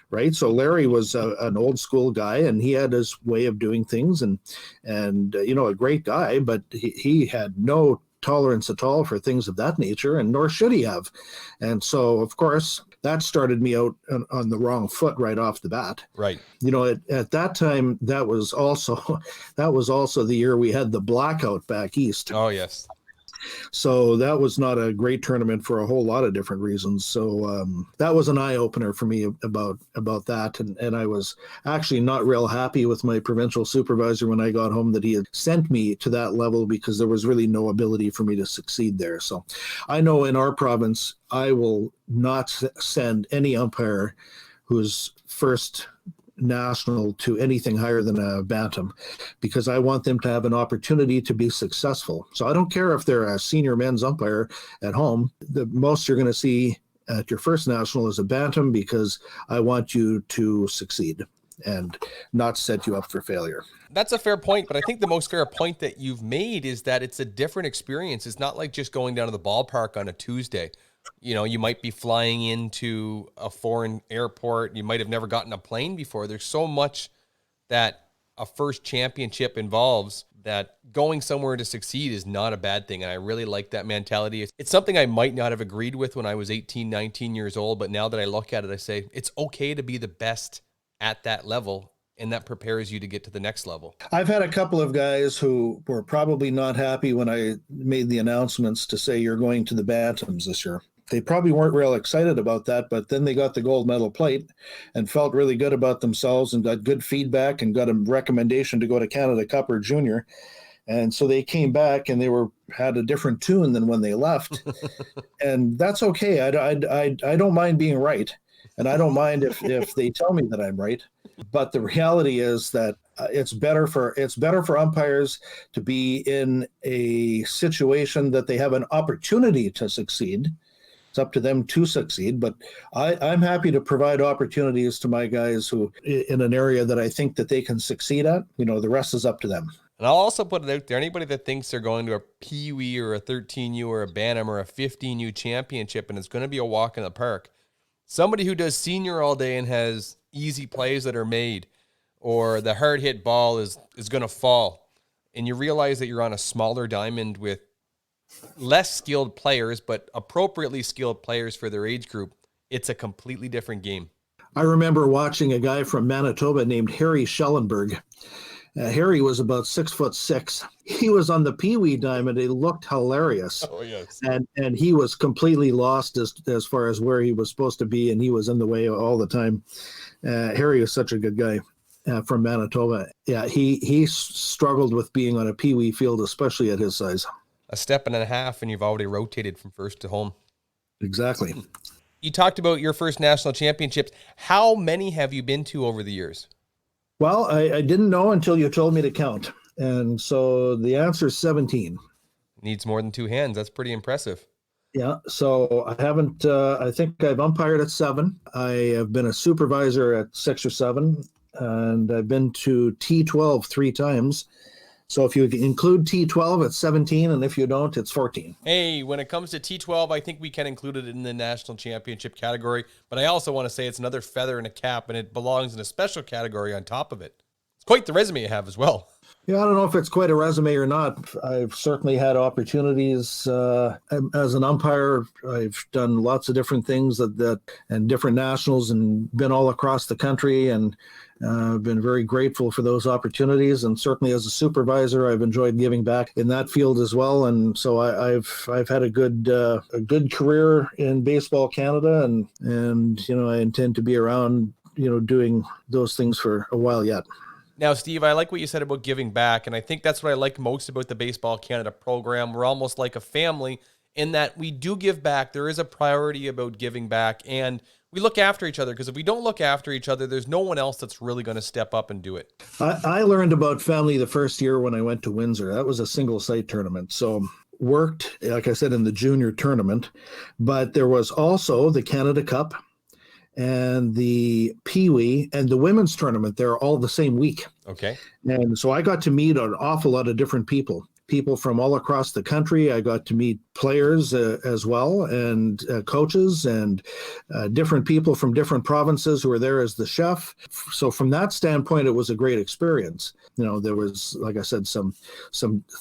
right? So Larry was an old school guy, and he had his way of doing things, and a great guy, but he had no tolerance at all for things of that nature, and nor should he have. And so, of course, that started me out on the wrong foot right off the bat. Right. At that time, that was also the year we had the blackout back east. Oh, yes. So that was not a great tournament for a whole lot of different reasons. So that was an eye-opener for me about that. And I was actually not real happy with my provincial supervisor when I got home that he had sent me to that level, because there was really no ability for me to succeed there. So I know in our province, I will not send any umpire who's first national to anything higher than a bantam, because I want them to have an opportunity to be successful. So I don't care if they're a senior men's umpire at home. The most you're going to see at your first national is a bantam, because I want you to succeed and not set you up for failure. That's a fair point, but I think the most fair point that you've made is that it's a different experience. It's not like just going down to the ballpark on a Tuesday. You might be flying into a foreign airport. You might have never gotten a plane before. There's so much that a first championship involves that going somewhere to succeed is not a bad thing. And I really like that mentality. It's something I might not have agreed with when I was 18, 19 years old. But now that I look at it, I say it's okay to be the best at that level. And that prepares you to get to the next level. I've had a couple of guys who were probably not happy when I made the announcements to say you're going to the Bantams this year. They probably weren't real excited about that, but then they got the gold medal plate and felt really good about themselves and got good feedback and got a recommendation to go to Canada Cup or Junior. And so they came back and they had a different tune than when they left. And that's okay. I don't mind being right. And I don't mind if they tell me that I'm right. But the reality is that it's better for umpires to be in a situation that they have an opportunity to succeed. It's up to them to succeed, but I'm happy to provide opportunities to my guys who, in an area that I think that they can succeed at. The rest is up to them. And I'll also put it out there, anybody that thinks they're going to a PUE or a 13U or a Bantam or a 15U championship and it's going to be a walk in the park, somebody who does senior all day and has easy plays that are made, or the hard hit ball is going to fall, and you realize that you're on a smaller diamond with less skilled players, but appropriately skilled players for their age group, it's a completely different game. I remember watching a guy from Manitoba named Harry Schellenberg. Harry was about 6'6". He was on the Pee Wee diamond. He looked hilarious. Oh, yes. And he was completely lost as far as where he was supposed to be, and he was in the way all the time. Harry was such a good guy from Manitoba. Yeah, he struggled with being on a Pee Wee field, especially at his size. A step and a half, and you've already rotated from first to home. Exactly. You talked about your first national championships. How many have you been to over the years? Well, I didn't know until you told me to count. And so the answer is 17. Needs more than two hands. That's pretty impressive. Yeah. So I haven't, I think I've umpired at 7. I have been a supervisor at 6 or 7, and I've been to T12 3 times. So if you include T12, it's 17, and if you don't, it's 14. Hey, when it comes to T12, I think we can include it in the national championship category, but I also want to say it's another feather in a cap, and it belongs in a special category on top of it. It's quite the resume you have as well. Yeah, I don't know if it's quite a resume or not. I've certainly had opportunities as an umpire. I've done lots of different things and different nationals, and been all across the country, and I've been very grateful for those opportunities. And certainly as a supervisor, I've enjoyed giving back in that field as well. And so I've had a good career in Baseball Canada, and I intend to be around doing those things for a while yet. Now, Steve, I like what you said about giving back, and I think that's what I like most about the Baseball Canada program. We're almost like a family in that we do give back. There is a priority about giving back, and we look after each other, because if we don't look after each other, there's no one else that's really going to step up and do it. I learned about family the first year when I went to Windsor. That was a single-site tournament, so worked, like I said, in the junior tournament, but there was also the Canada Cup and the Pee Wee and the women's tournament. They're all the same week. Okay. And so I got to meet an awful lot of different people people from all across the country. I got to meet players as well, and coaches, and different people from different provinces who were there as the chef. So from that standpoint, it was a great experience. There was, like I said, some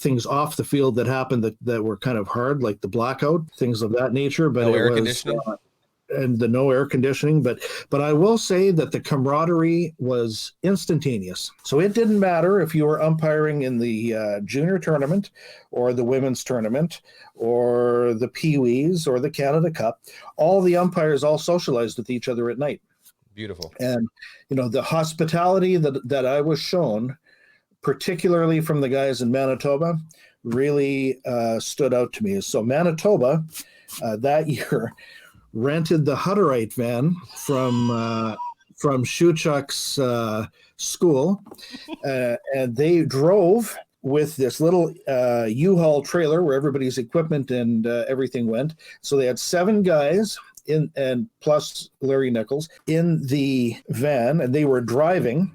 things off the field that happened that were kind of hard, like the blackout, things of that nature. But no air conditioning. And the no air conditioning, but I will say that the camaraderie was instantaneous. So it didn't matter if you were umpiring in the junior tournament or the women's tournament or the Pee-wees or the Canada Cup. All the umpires all socialized with each other at night. Beautiful. And the hospitality that I was shown, particularly from the guys in Manitoba, really stood out to me. So Manitoba that year rented the Hutterite van from Shuchuk's school, and they drove with this little U-Haul trailer where everybody's equipment and everything went. So they had 7 guys and plus Larry Nichols in the van, and they were driving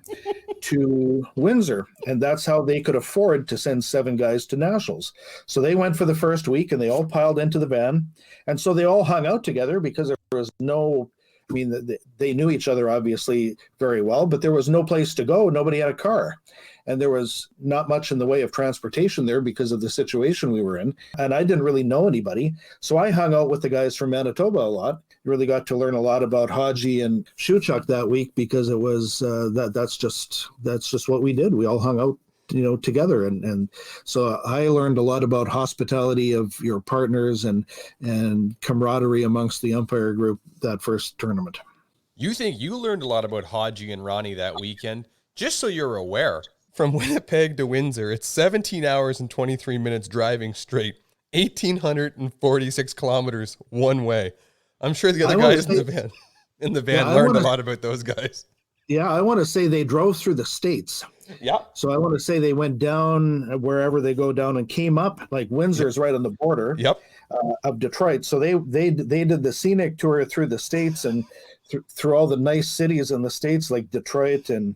to Windsor, and that's how they could afford to send 7 guys to nationals. So they went for the first week, and they all piled into the van, and so they all hung out together because there was no, they knew each other obviously very well, but there was no place to go. Nobody had a car, and there was not much in the way of transportation there because of the situation we were in, and I didn't really know anybody. So I hung out with the guys from Manitoba a lot. Really got to learn a lot about Haji and Shuchuk that week because it was that's just what we did. We all hung out together, and so I learned a lot about hospitality of your partners and camaraderie amongst the umpire group that first tournament. You think you learned a lot about Haji and Ronnie that weekend? Just so you're aware, from Winnipeg to Windsor, it's 17 hours and 23 minutes driving straight, 1,846 kilometers one way. I'm sure the other guys in the van learned a lot about those guys. Yeah, I want to say they drove through the States. Yeah. So I want to say they went down wherever they go down and came up, like Windsor's right on the border of Detroit. So they did the scenic tour through the States and through all the nice cities in the States like Detroit and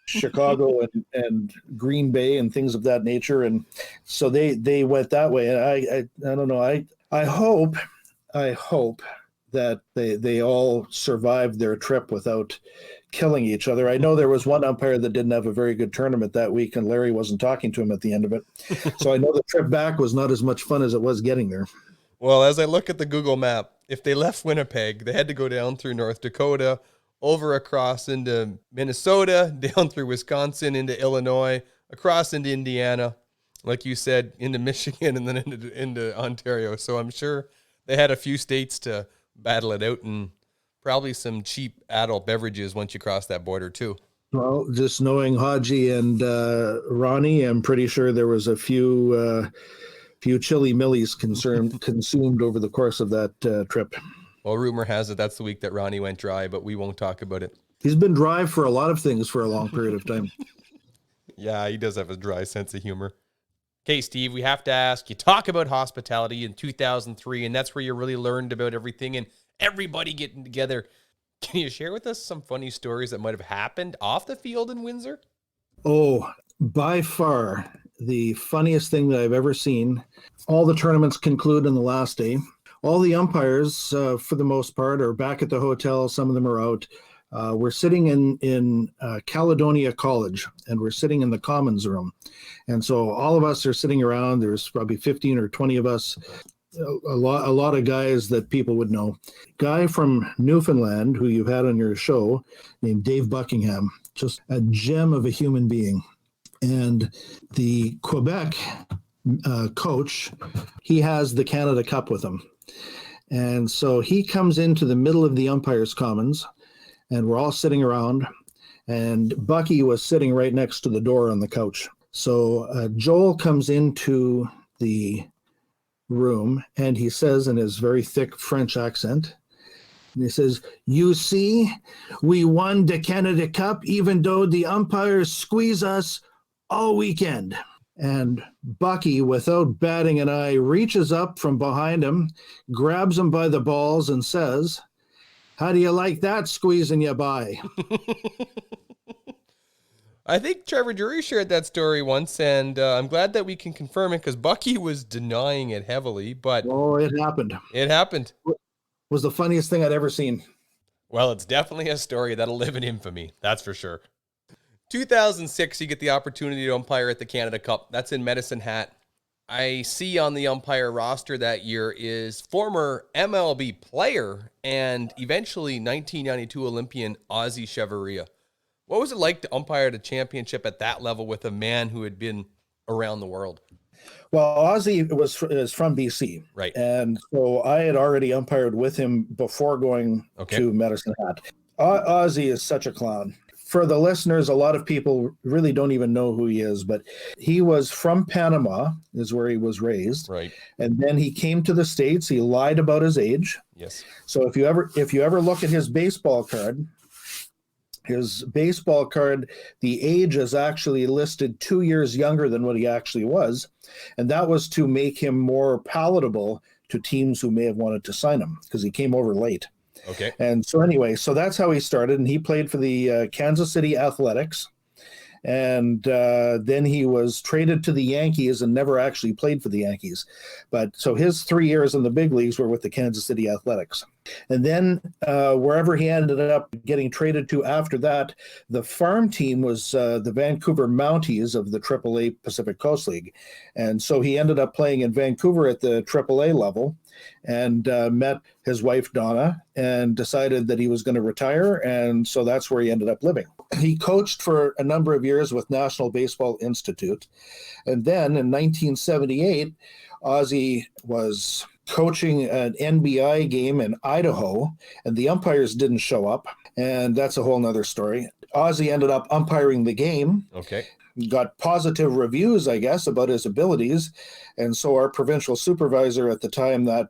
Chicago and Green Bay and things of that nature. And so they went that way. And I don't know. I hope that they all survived their trip without killing each other. I know there was one umpire that didn't have a very good tournament that week, and Larry wasn't talking to him at the end of it. So I know the trip back was not as much fun as it was getting there. Well, as I look at the Google map, if they left Winnipeg, they had to go down through North Dakota, over across into Minnesota, down through Wisconsin, into Illinois, across into Indiana, like you said, into Michigan, and then into Ontario. So I'm sure they had a few states to battle it out, and probably some cheap adult beverages once you cross that border too. Well, just knowing Haji and Ronnie, I'm pretty sure there was a few chili millies consumed over the course of that trip. Well, rumor has it that's the week that Ronnie went dry, but we won't talk about it. He's been dry for a lot of things for a long period of time. Yeah, he does have a dry sense of humor. Okay, Steve, we have to ask, you talk about hospitality in 2003, and that's where you really learned about everything and everybody getting together. Can you share with us some funny stories that might have happened off the field in Windsor? Oh, by far the funniest thing that I've ever seen. All the tournaments conclude on the last day. All the umpires, for the most part, are back at the hotel. Some of them are out. We're sitting in Caledonia College, and we're sitting in the Commons room. And so all of us are sitting around. There's probably 15 or 20 of us. A lot of guys that people would know. Guy from Newfoundland, who you've had on your show, named Dave Buckingham, just a gem of a human being. And the Quebec coach, he has the Canada Cup with him. And so he comes into the middle of the umpires' commons, and we're all sitting around, and Bucky was sitting right next to the door on the couch. So Joel comes into the room, and he says in his very thick French accent, and he says, "You see, we won the Canada Cup even though the umpires squeeze us all weekend." And Bucky, without batting an eye, reaches up from behind him, grabs him by the balls, and says, "How do you like that squeezing you by?" I think Trevor Drury shared that story once, and I'm glad that we can confirm it because Bucky was denying it heavily, but... Oh, it happened. It happened. It was the funniest thing I'd ever seen. Well, it's definitely a story that'll live in infamy, that's for sure. 2006, you get the opportunity to umpire at the Canada Cup. That's in Medicine Hat. I see on the umpire roster that year is former MLB player and eventually 1992 Olympian Ossie Chavarria. What was it like to umpire at a championship at that level with a man who had been around the world? Well, Ossie is from BC. Right. And so I had already umpired with him before going to Medicine Hat. Ossie is such a clown. For the listeners, a lot of people really don't even know who he is, but he was from Panama, is where he was raised. Right. And then he came to the States. He lied about his age. Yes. So if you ever look at his baseball card, the age is actually listed 2 years younger than what he actually was. And that was to make him more palatable to teams who may have wanted to sign him because he came over late. Okay. And so anyway, so that's how he started. And he played for the Kansas City Athletics. And then he was traded to the Yankees and never actually played for the Yankees. But so his 3 years in the big leagues were with the Kansas City Athletics. And then wherever he ended up getting traded to after that, the farm team was the Vancouver Mounties of the AAA Pacific Coast League. And so he ended up playing in Vancouver at the AAA level and met his wife, Donna, and decided that he was going to retire. And so that's where he ended up living. He coached for a number of years with National Baseball Institute. And then in 1978, Ossie was coaching an NBI game in Idaho, and the umpires didn't show up. And that's a whole nother story. Ossie ended up umpiring the game. Okay. Got positive reviews, I guess, about his abilities. And so our provincial supervisor at the time, that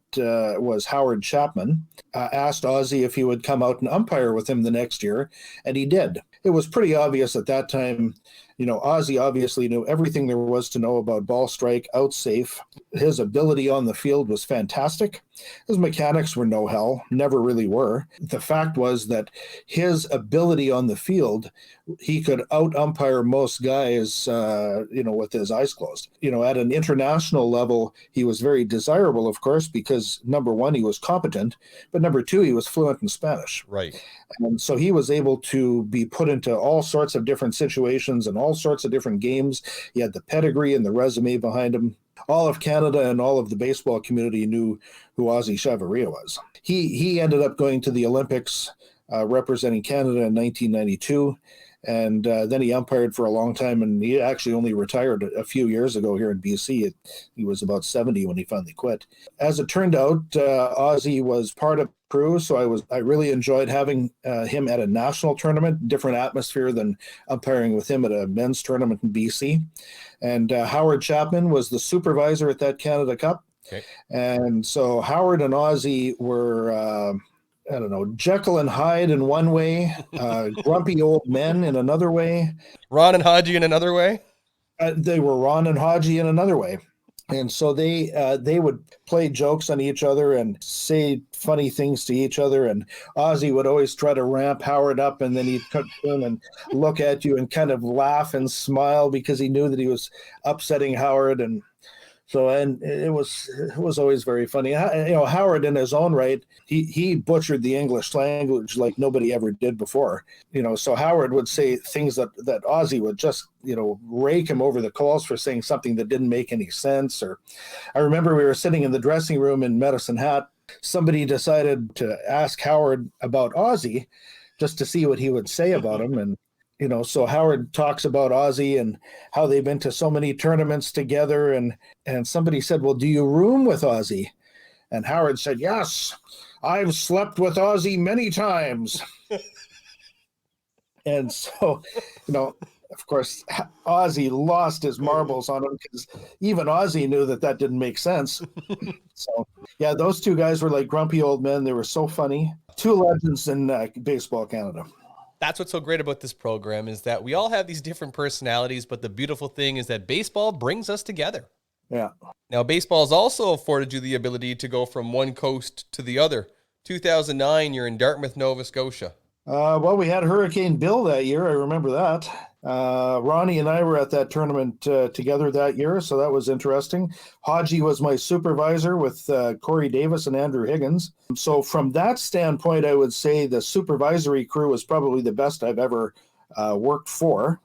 was Howard Chapman, asked Ossie if he would come out and umpire with him the next year, and he did. It was pretty obvious at that time, Ossie obviously knew everything there was to know about ball strike, out safe. His ability on the field was fantastic. His mechanics were no hell, never really were. The fact was that his ability on the field, he could out-umpire most guys, with his eyes closed. At an international level, he was very desirable, of course, because number one, he was competent, but number two, he was fluent in Spanish. Right. And so he was able to be put into all sorts of different situations and all sorts of different games. He had the pedigree and the resume behind him. All of Canada and all of the baseball community knew who Ossie Chavarria was. He ended up going to the Olympics representing Canada in 1992. And then he umpired for a long time, and he actually only retired a few years ago here in BC. He was about 70 when he finally quit. As it turned out, Ossie was part of crew, so I really enjoyed having him at a national tournament, different atmosphere than umpiring with him at a men's tournament in BC. And Howard Chapman was the supervisor at that Canada Cup. Okay. And so Howard and Ossie were... Jekyll and Hyde in one way, grumpy old men in another way. Ron and Haji in another way? They were Ron and Haji in another way. And so they would play jokes on each other and say funny things to each other. And Ossie would always try to ramp Howard up, and then he'd turn and look at you and kind of laugh and smile because he knew that he was upsetting Howard. And it was always very funny. Howard in his own right, he butchered the English language like nobody ever did before. So Howard would say things that Ossie would just, rake him over the coals for saying something that didn't make any sense. Or I remember we were sitting in the dressing room in Medicine Hat. Somebody decided to ask Howard about Ossie just to see what he would say about him. And so Howard talks about Ossie and how they've been to so many tournaments together. And somebody said, well, do you room with Ossie? And Howard said, yes, I've slept with Ossie many times. And so, of course, Ossie lost his marbles on him because even Ossie knew that didn't make sense. So, yeah, those two guys were like grumpy old men. They were so funny. Two legends in baseball Canada. That's what's so great about this program is that we all have these different personalities, but the beautiful thing is that baseball brings us together. Yeah. Now, baseball has also afforded you the ability to go from one coast to the other. 2009, you're in Dartmouth, Nova Scotia. Well, we had Hurricane Bill that year. I remember that. Ronnie and I were at that tournament together that year, so that was interesting. Haji was my supervisor with Corey Davis and Andrew Higgins. So from that standpoint, I would say the supervisory crew was probably the best I've ever worked for.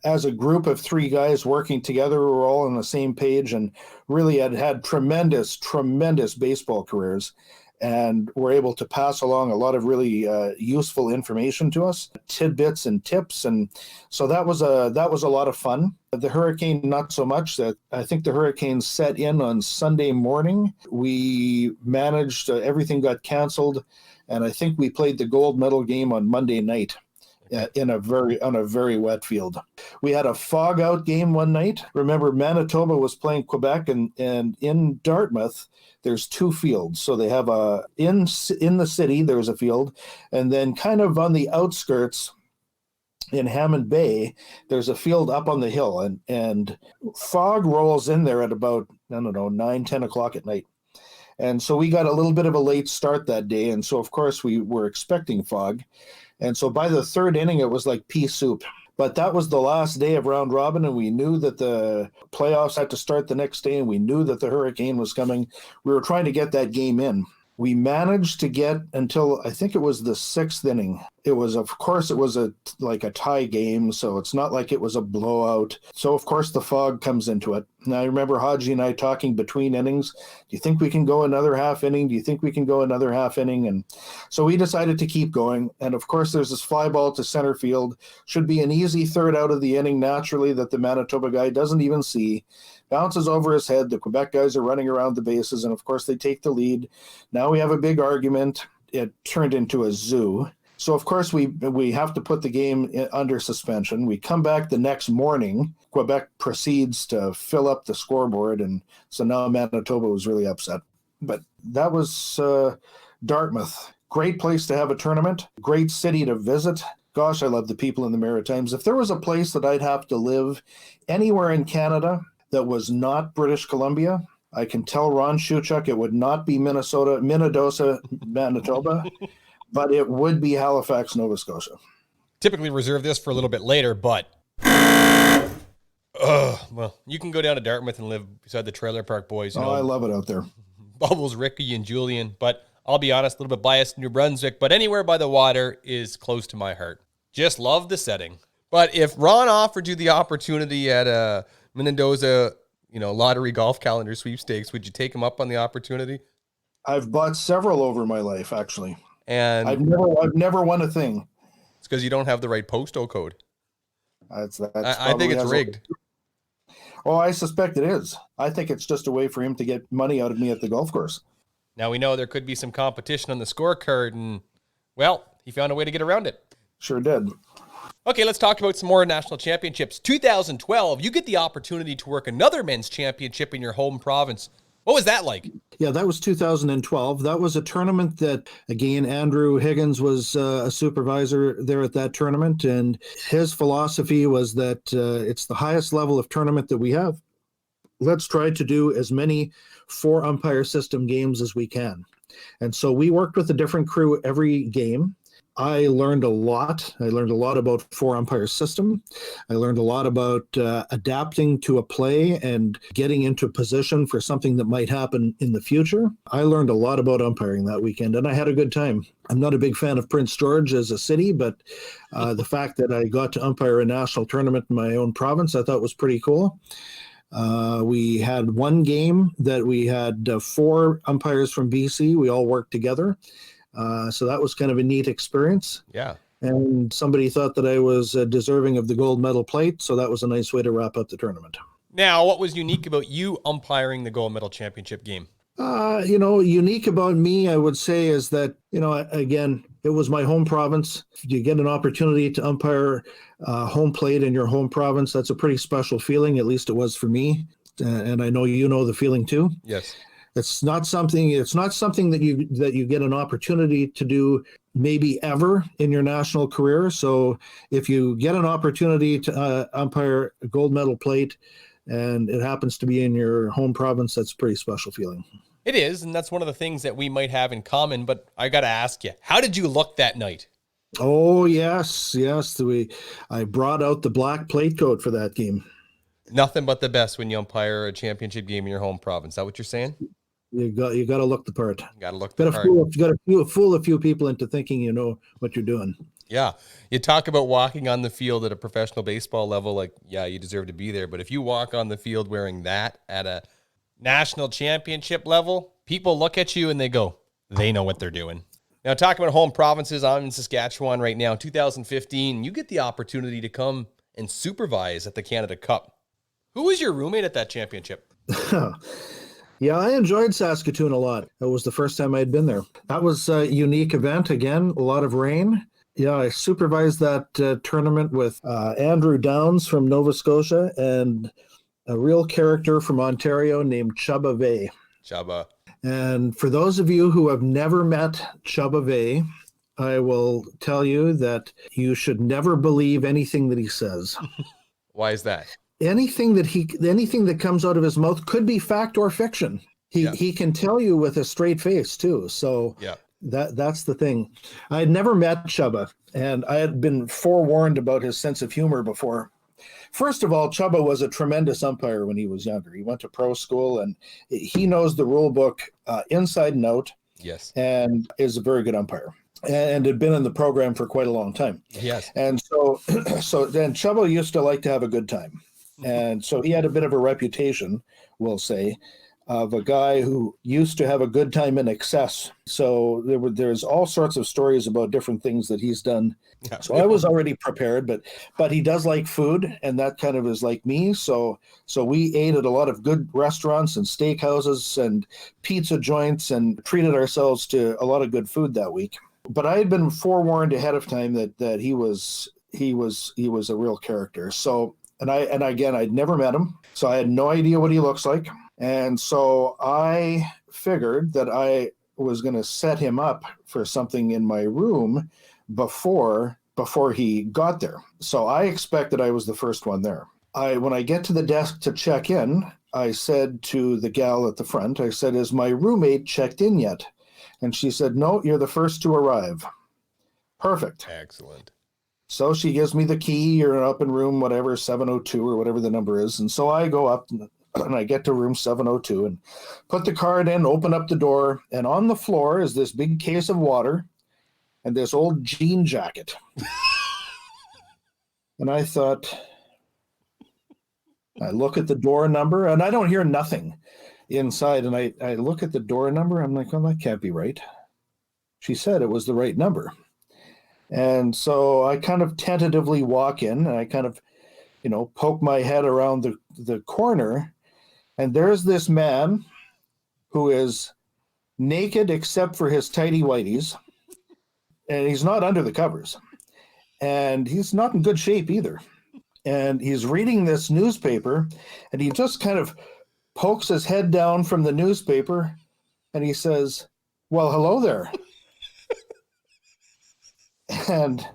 As a group of three guys working together, we were all on the same page and really had tremendous baseball careers, and were able to pass along a lot of really useful information to us, tidbits and tips, and so that was a lot of fun. The hurricane, not so much. That I think the hurricane set in on Sunday morning. We managed everything got canceled, and I think we played the gold medal game on Monday night. On a very wet field. We had a fog out game one night. Remember, Manitoba was playing Quebec, and in Dartmouth, there's two fields. So they have in the city, there's a field, and then kind of on the outskirts in Hammond Bay, there's a field up on the hill, and fog rolls in there at about, 9-10 o'clock at night. And so we got a little bit of a late start that day, and so of course we were expecting fog. And so by the third inning, it was like pea soup. But that was the last day of round robin, and we knew that the playoffs had to start the next day, and we knew that the hurricane was coming. We were trying to get that game in. We managed to get until, I think it was the sixth inning. It was a tie game, so it's not like it was a blowout. So, of course, the fog comes into it. Now, I remember Haji and I talking between innings. Do you think we can go another half inning? Do you think we can go another half inning? And so we decided to keep going. And, of course, there's this fly ball to center field. Should be an easy third out of the inning, naturally, that the Manitoba guy doesn't even see. Bounces over his head. The Quebec guys are running around the bases, and, of course, they take the lead. Now we have a big argument. It turned into a zoo. So, of course, we have to put the game under suspension. We come back the next morning. Quebec proceeds to fill up the scoreboard, and so now Manitoba was really upset. But that was Dartmouth. Great place to have a tournament. Great city to visit. Gosh, I love the people in the Maritimes. If there was a place that I'd have to live anywhere in Canada that was not British Columbia, I can tell Ron Shuchuk it would not be Minnesota, Manitoba, but it would be Halifax, Nova Scotia. Typically reserve this for a little bit later, but well, you can go down to Dartmouth and live beside the Trailer Park Boys. I love it out there. Bubbles, Ricky, and Julian, but I'll be honest, a little bit biased, New Brunswick, but anywhere by the water is close to my heart. Just love the setting. But if Ron offered you the opportunity at Mendoza, lottery golf calendar sweepstakes, would you take him up on the opportunity? I've bought several over my life, actually. And I've never won a thing. It's because you don't have the right postal code. I think it's rigged. I suspect it is. I think it's just a way for him to get money out of me at the golf course. Now we know there could be some competition on the scorecard, and, well, he found a way to get around it. Sure did. Okay, let's talk about some more national championships. 2012, you get the opportunity to work another men's championship in your home province. What was that like? Yeah, that was 2012. That was a tournament that, again, Andrew Higgins was a supervisor there at that tournament, and his philosophy was that it's the highest level of tournament that we have. Let's try to do as many 4-umpire system games as we can. And so we worked with a different crew every game. I learned a lot. I learned a lot about 4-umpire system. I learned a lot about adapting to a play and getting into position for something that might happen in the future. I learned a lot about umpiring that weekend, and I had a good time. I'm not a big fan of Prince George as a city, but the fact that I got to umpire a national tournament in my own province, I thought was pretty cool. We had one game that we had 4 umpires from BC. We all worked together. So that was kind of a neat experience. Yeah. And somebody thought that I was deserving of the gold medal plate, so that was a nice way to wrap up the tournament. Now, what was unique about you umpiring the gold medal championship game? Unique about me, I would say, is that, again, it was my home province. You get an opportunity to umpire home plate in your home province. That's a pretty special feeling. At least it was for me. And I know you know the feeling too. Yes. It's not something that you get an opportunity to do maybe ever in your national career. So if you get an opportunity to umpire a gold medal plate and it happens to be in your home province, that's a pretty special feeling. It is, and that's one of the things that we might have in common, but I got to ask you, how did you look that night? Oh yes, yes. I brought out the black plate coat for that game. Nothing but the best when you umpire a championship game in your home province. Is that what you're saying? You got to look the part. You got to look the part. You got to fool a few people into thinking you know what you're doing. Yeah. You talk about walking on the field at a professional baseball level, like, yeah, you deserve to be there. But if you walk on the field wearing that at a national championship level, people look at you and they go, they know what they're doing. Now, talking about home provinces, I'm in Saskatchewan right now. 2015, you get the opportunity to come and supervise at the Canada Cup. Who was your roommate at that championship? Yeah, I enjoyed Saskatoon a lot. It was the first time I'd been there. That was a unique event. Again, a lot of rain. Yeah, I supervised that tournament with Andrew Downs from Nova Scotia and a real character from Ontario named Chubba Vay. Chubba. And for those of you who have never met Chubba Vay, I will tell you that you should never believe anything that he says. Why is that? Anything that comes out of his mouth could be fact or fiction. He can tell you with a straight face too. So yeah. That's the thing. I had never met Chubba, and I had been forewarned about his sense of humor before. First of all, Chubba was a tremendous umpire when he was younger. He went to pro school, and he knows the rule book inside and out. Yes. And is a very good umpire, and had been in the program for quite a long time. Yes. And so then Chubba used to like to have a good time. And so he had a bit of a reputation, we'll say, of a guy who used to have a good time in excess. So there's all sorts of stories about different things that he's done. So I was already prepared, but he does like food, and that kind of is like me. So we ate at a lot of good restaurants and steakhouses and pizza joints and treated ourselves to a lot of good food that week. But I had been forewarned ahead of time that he was a real character. So and again, I'd never met him, so I had no idea what he looks like. And so I figured that I was going to set him up for something in my room before he got there. So I expected I was the first one there. When I get to the desk to check in, I said to the gal at the front, I said, "Is my roommate checked in yet?" And she said, "No, you're the first to arrive." Perfect. Excellent. So she gives me the key. You're up in room whatever, 702 or whatever the number is. And so I go up and I get to room 702 and put the card in, open up the door. And on the floor is this big case of water and this old jean jacket. And I thought, I look at the door number and I don't hear nothing inside. And I look at the door number. I'm like, oh, that can't be right. She said it was the right number. And so I kind of tentatively walk in and I kind of, poke my head around the corner. And there's this man who is naked except for his tighty whities. And he's not under the covers. And he's not in good shape either. And he's reading this newspaper and he just kind of pokes his head down from the newspaper and he says, "Well, hello there." And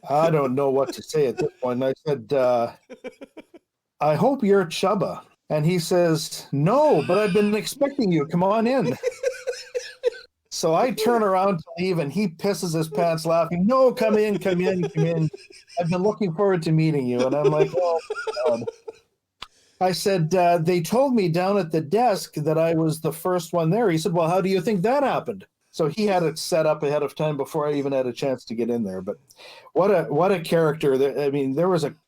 I don't know what to say at this point. And I said, "I hope you're Chubba." And he says, "No, but I've been expecting you. Come on in." So I turn around to leave and he pisses his pants laughing. "No, come in. I've been looking forward to meeting you." And I'm like, "Oh, God." I said, "They told me down at the desk that I was the first one there." He said, "Well, how do you think that happened?" So he had it set up ahead of time before I even had a chance to get in there. But what a character! I mean,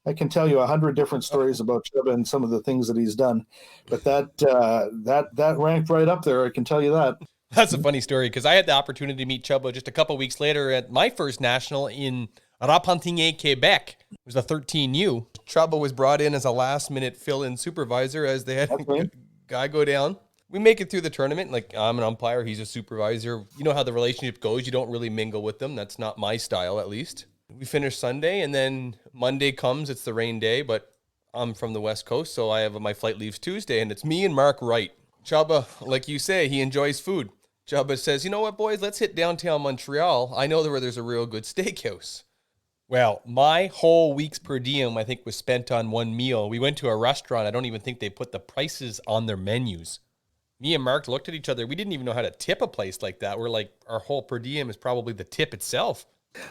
I can tell you 100 different stories about Chubba and some of the things that he's done. But that ranked right up there. I can tell you that. That's a funny story because I had the opportunity to meet Chubba just a couple weeks later at my first national in Repentigny, Quebec. It was the 13U. Chubba was brought in as a last-minute fill-in supervisor as they had a guy go down. We make it through the tournament. Like, I'm an umpire. He's a supervisor. You know how the relationship goes. You don't really mingle with them. That's not my style, at least. We finish Sunday, and then Monday comes. It's the rain day, but I'm from the West Coast, so I have my flight leaves Tuesday, and it's me and Mark Wright. Chubba, like you say, he enjoys food. Chubba says, "You know what, boys? Let's hit downtown Montreal. I know where there's a real good steakhouse." Well, my whole week's per diem, I think, was spent on one meal. We went to a restaurant. I don't even think they put the prices on their menus. Me and Mark looked at each other. We didn't even know how to tip a place like that. We're like, our whole per diem is probably the tip itself.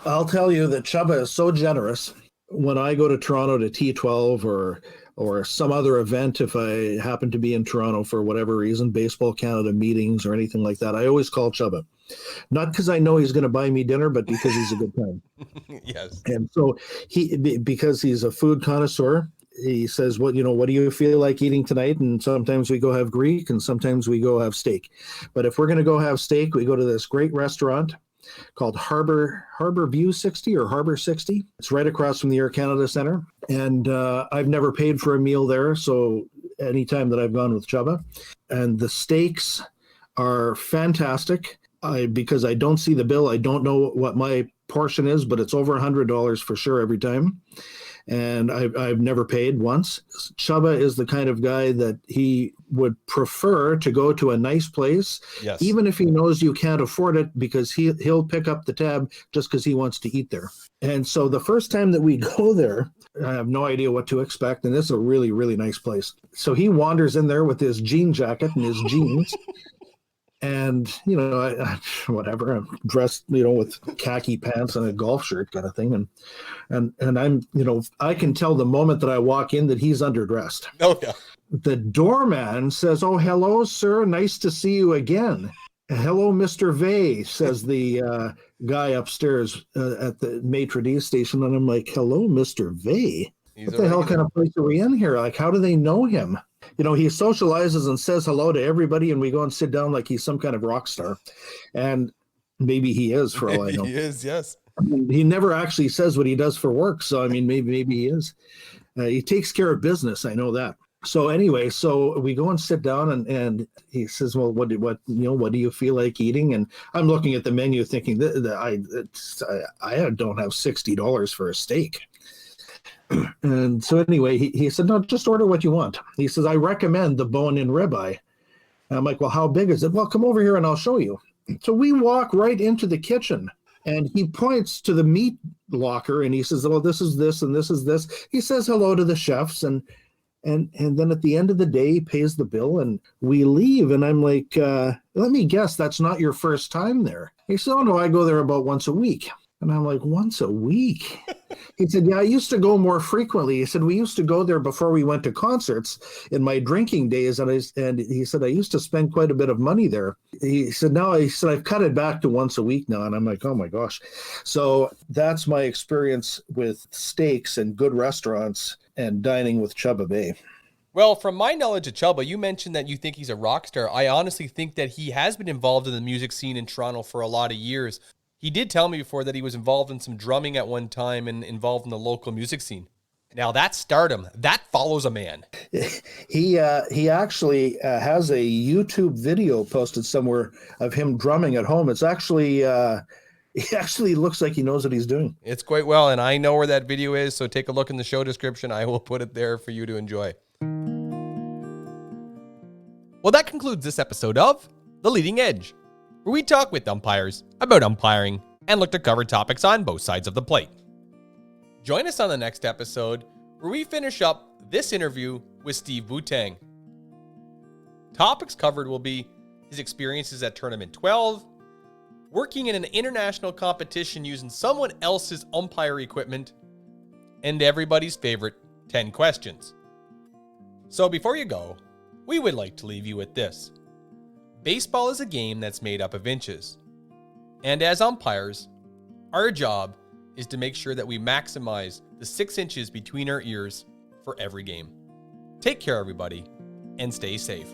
I'll tell you that Chubba is so generous. When I go to Toronto to T12 or some other event, if I happen to be in Toronto for whatever reason, Baseball Canada meetings or anything like that, I always call Chubba. Not because I know he's going to buy me dinner, but because he's a good time. Yes. And so because he's a food connoisseur, he says, what do you feel like eating tonight? And sometimes we go have Greek and sometimes we go have steak. But if we're going to go have steak, we go to this great restaurant called Harbor View 60 or Harbor 60. It's right across from the Air Canada Centre. And I've never paid for a meal there. So anytime that I've gone with Chubba. And the steaks are fantastic. Because I don't see the bill, I don't know what my portion is, but it's over $100 for sure every time. And I've never paid once. Chubba is the kind of guy that he would prefer to go to a nice place, yes, even if he knows you can't afford it, because he'll pick up the tab just because he wants to eat there. And so the first time that we go there, I have no idea what to expect. And this is a really, really nice place. So he wanders in there with his jean jacket and his jeans. And, whatever, I'm dressed, with khaki pants and a golf shirt kind of thing. And I'm, I can tell the moment that I walk in that he's underdressed. Oh, yeah. The doorman says, "Oh, hello, sir. Nice to see you again." "Hello, Mr. Vey," says the guy upstairs at the maitre d' station. And I'm like, "Hello, Mr. Vey. What the hell kind of place are we in here? Like, how do they know him?" He socializes and says hello to everybody, and we go and sit down like he's some kind of rock star. And maybe he is, for all I know. He is, yes. He never actually says what he does for work. So, maybe he is. He takes care of business. I know that. So anyway, so we go and sit down, and he says, "Well, what do you feel like eating?" And I'm looking at the menu thinking that I don't have $60 for a steak. And so anyway, he said, "No, just order what you want." He says, "I recommend the bone-in ribeye." And I'm like, "Well, how big is it?" "Well, come over here and I'll show you." So we walk right into the kitchen, and he points to the meat locker, and he says, "Well, this is this and this is this." He says hello to the chefs, and then at the end of the day, he pays the bill, and we leave. And I'm like, "Let me guess, that's not your first time there." He said, "Oh, no, I go there about once a week." And I'm like, "Once a week?" He said, "Yeah, I used to go more frequently." He said, "We used to go there before we went to concerts in my drinking days." And he said, "I used to spend quite a bit of money there." He said, "I've cut it back to once a week now." And I'm like, "Oh my gosh." So that's my experience with steaks and good restaurants and dining with Chubba Bay. Well, from my knowledge of Chubba, you mentioned that you think he's a rock star. I honestly think that he has been involved in the music scene in Toronto for a lot of years. He did tell me before that he was involved in some drumming at one time and involved in the local music scene. Now that's stardom. That follows a man. He actually has a YouTube video posted somewhere of him drumming at home. It's actually, he actually looks like he knows what he's doing. It's quite well, and I know where that video is, so take a look in the show description. I will put it there for you to enjoy. Well, that concludes this episode of The Leading Edge, where we talk with umpires about umpiring and look to cover topics on both sides of the plate. Join us on the next episode, where we finish up this interview with Steve Boutang. Topics covered will be his experiences at Tournament 12, working in an international competition using someone else's umpire equipment, and everybody's favorite 10 questions. So before you go, we would like to leave you with this. Baseball is a game that's made up of inches. And as umpires, our job is to make sure that we maximize the 6 inches between our ears for every game. Take care, everybody, and stay safe.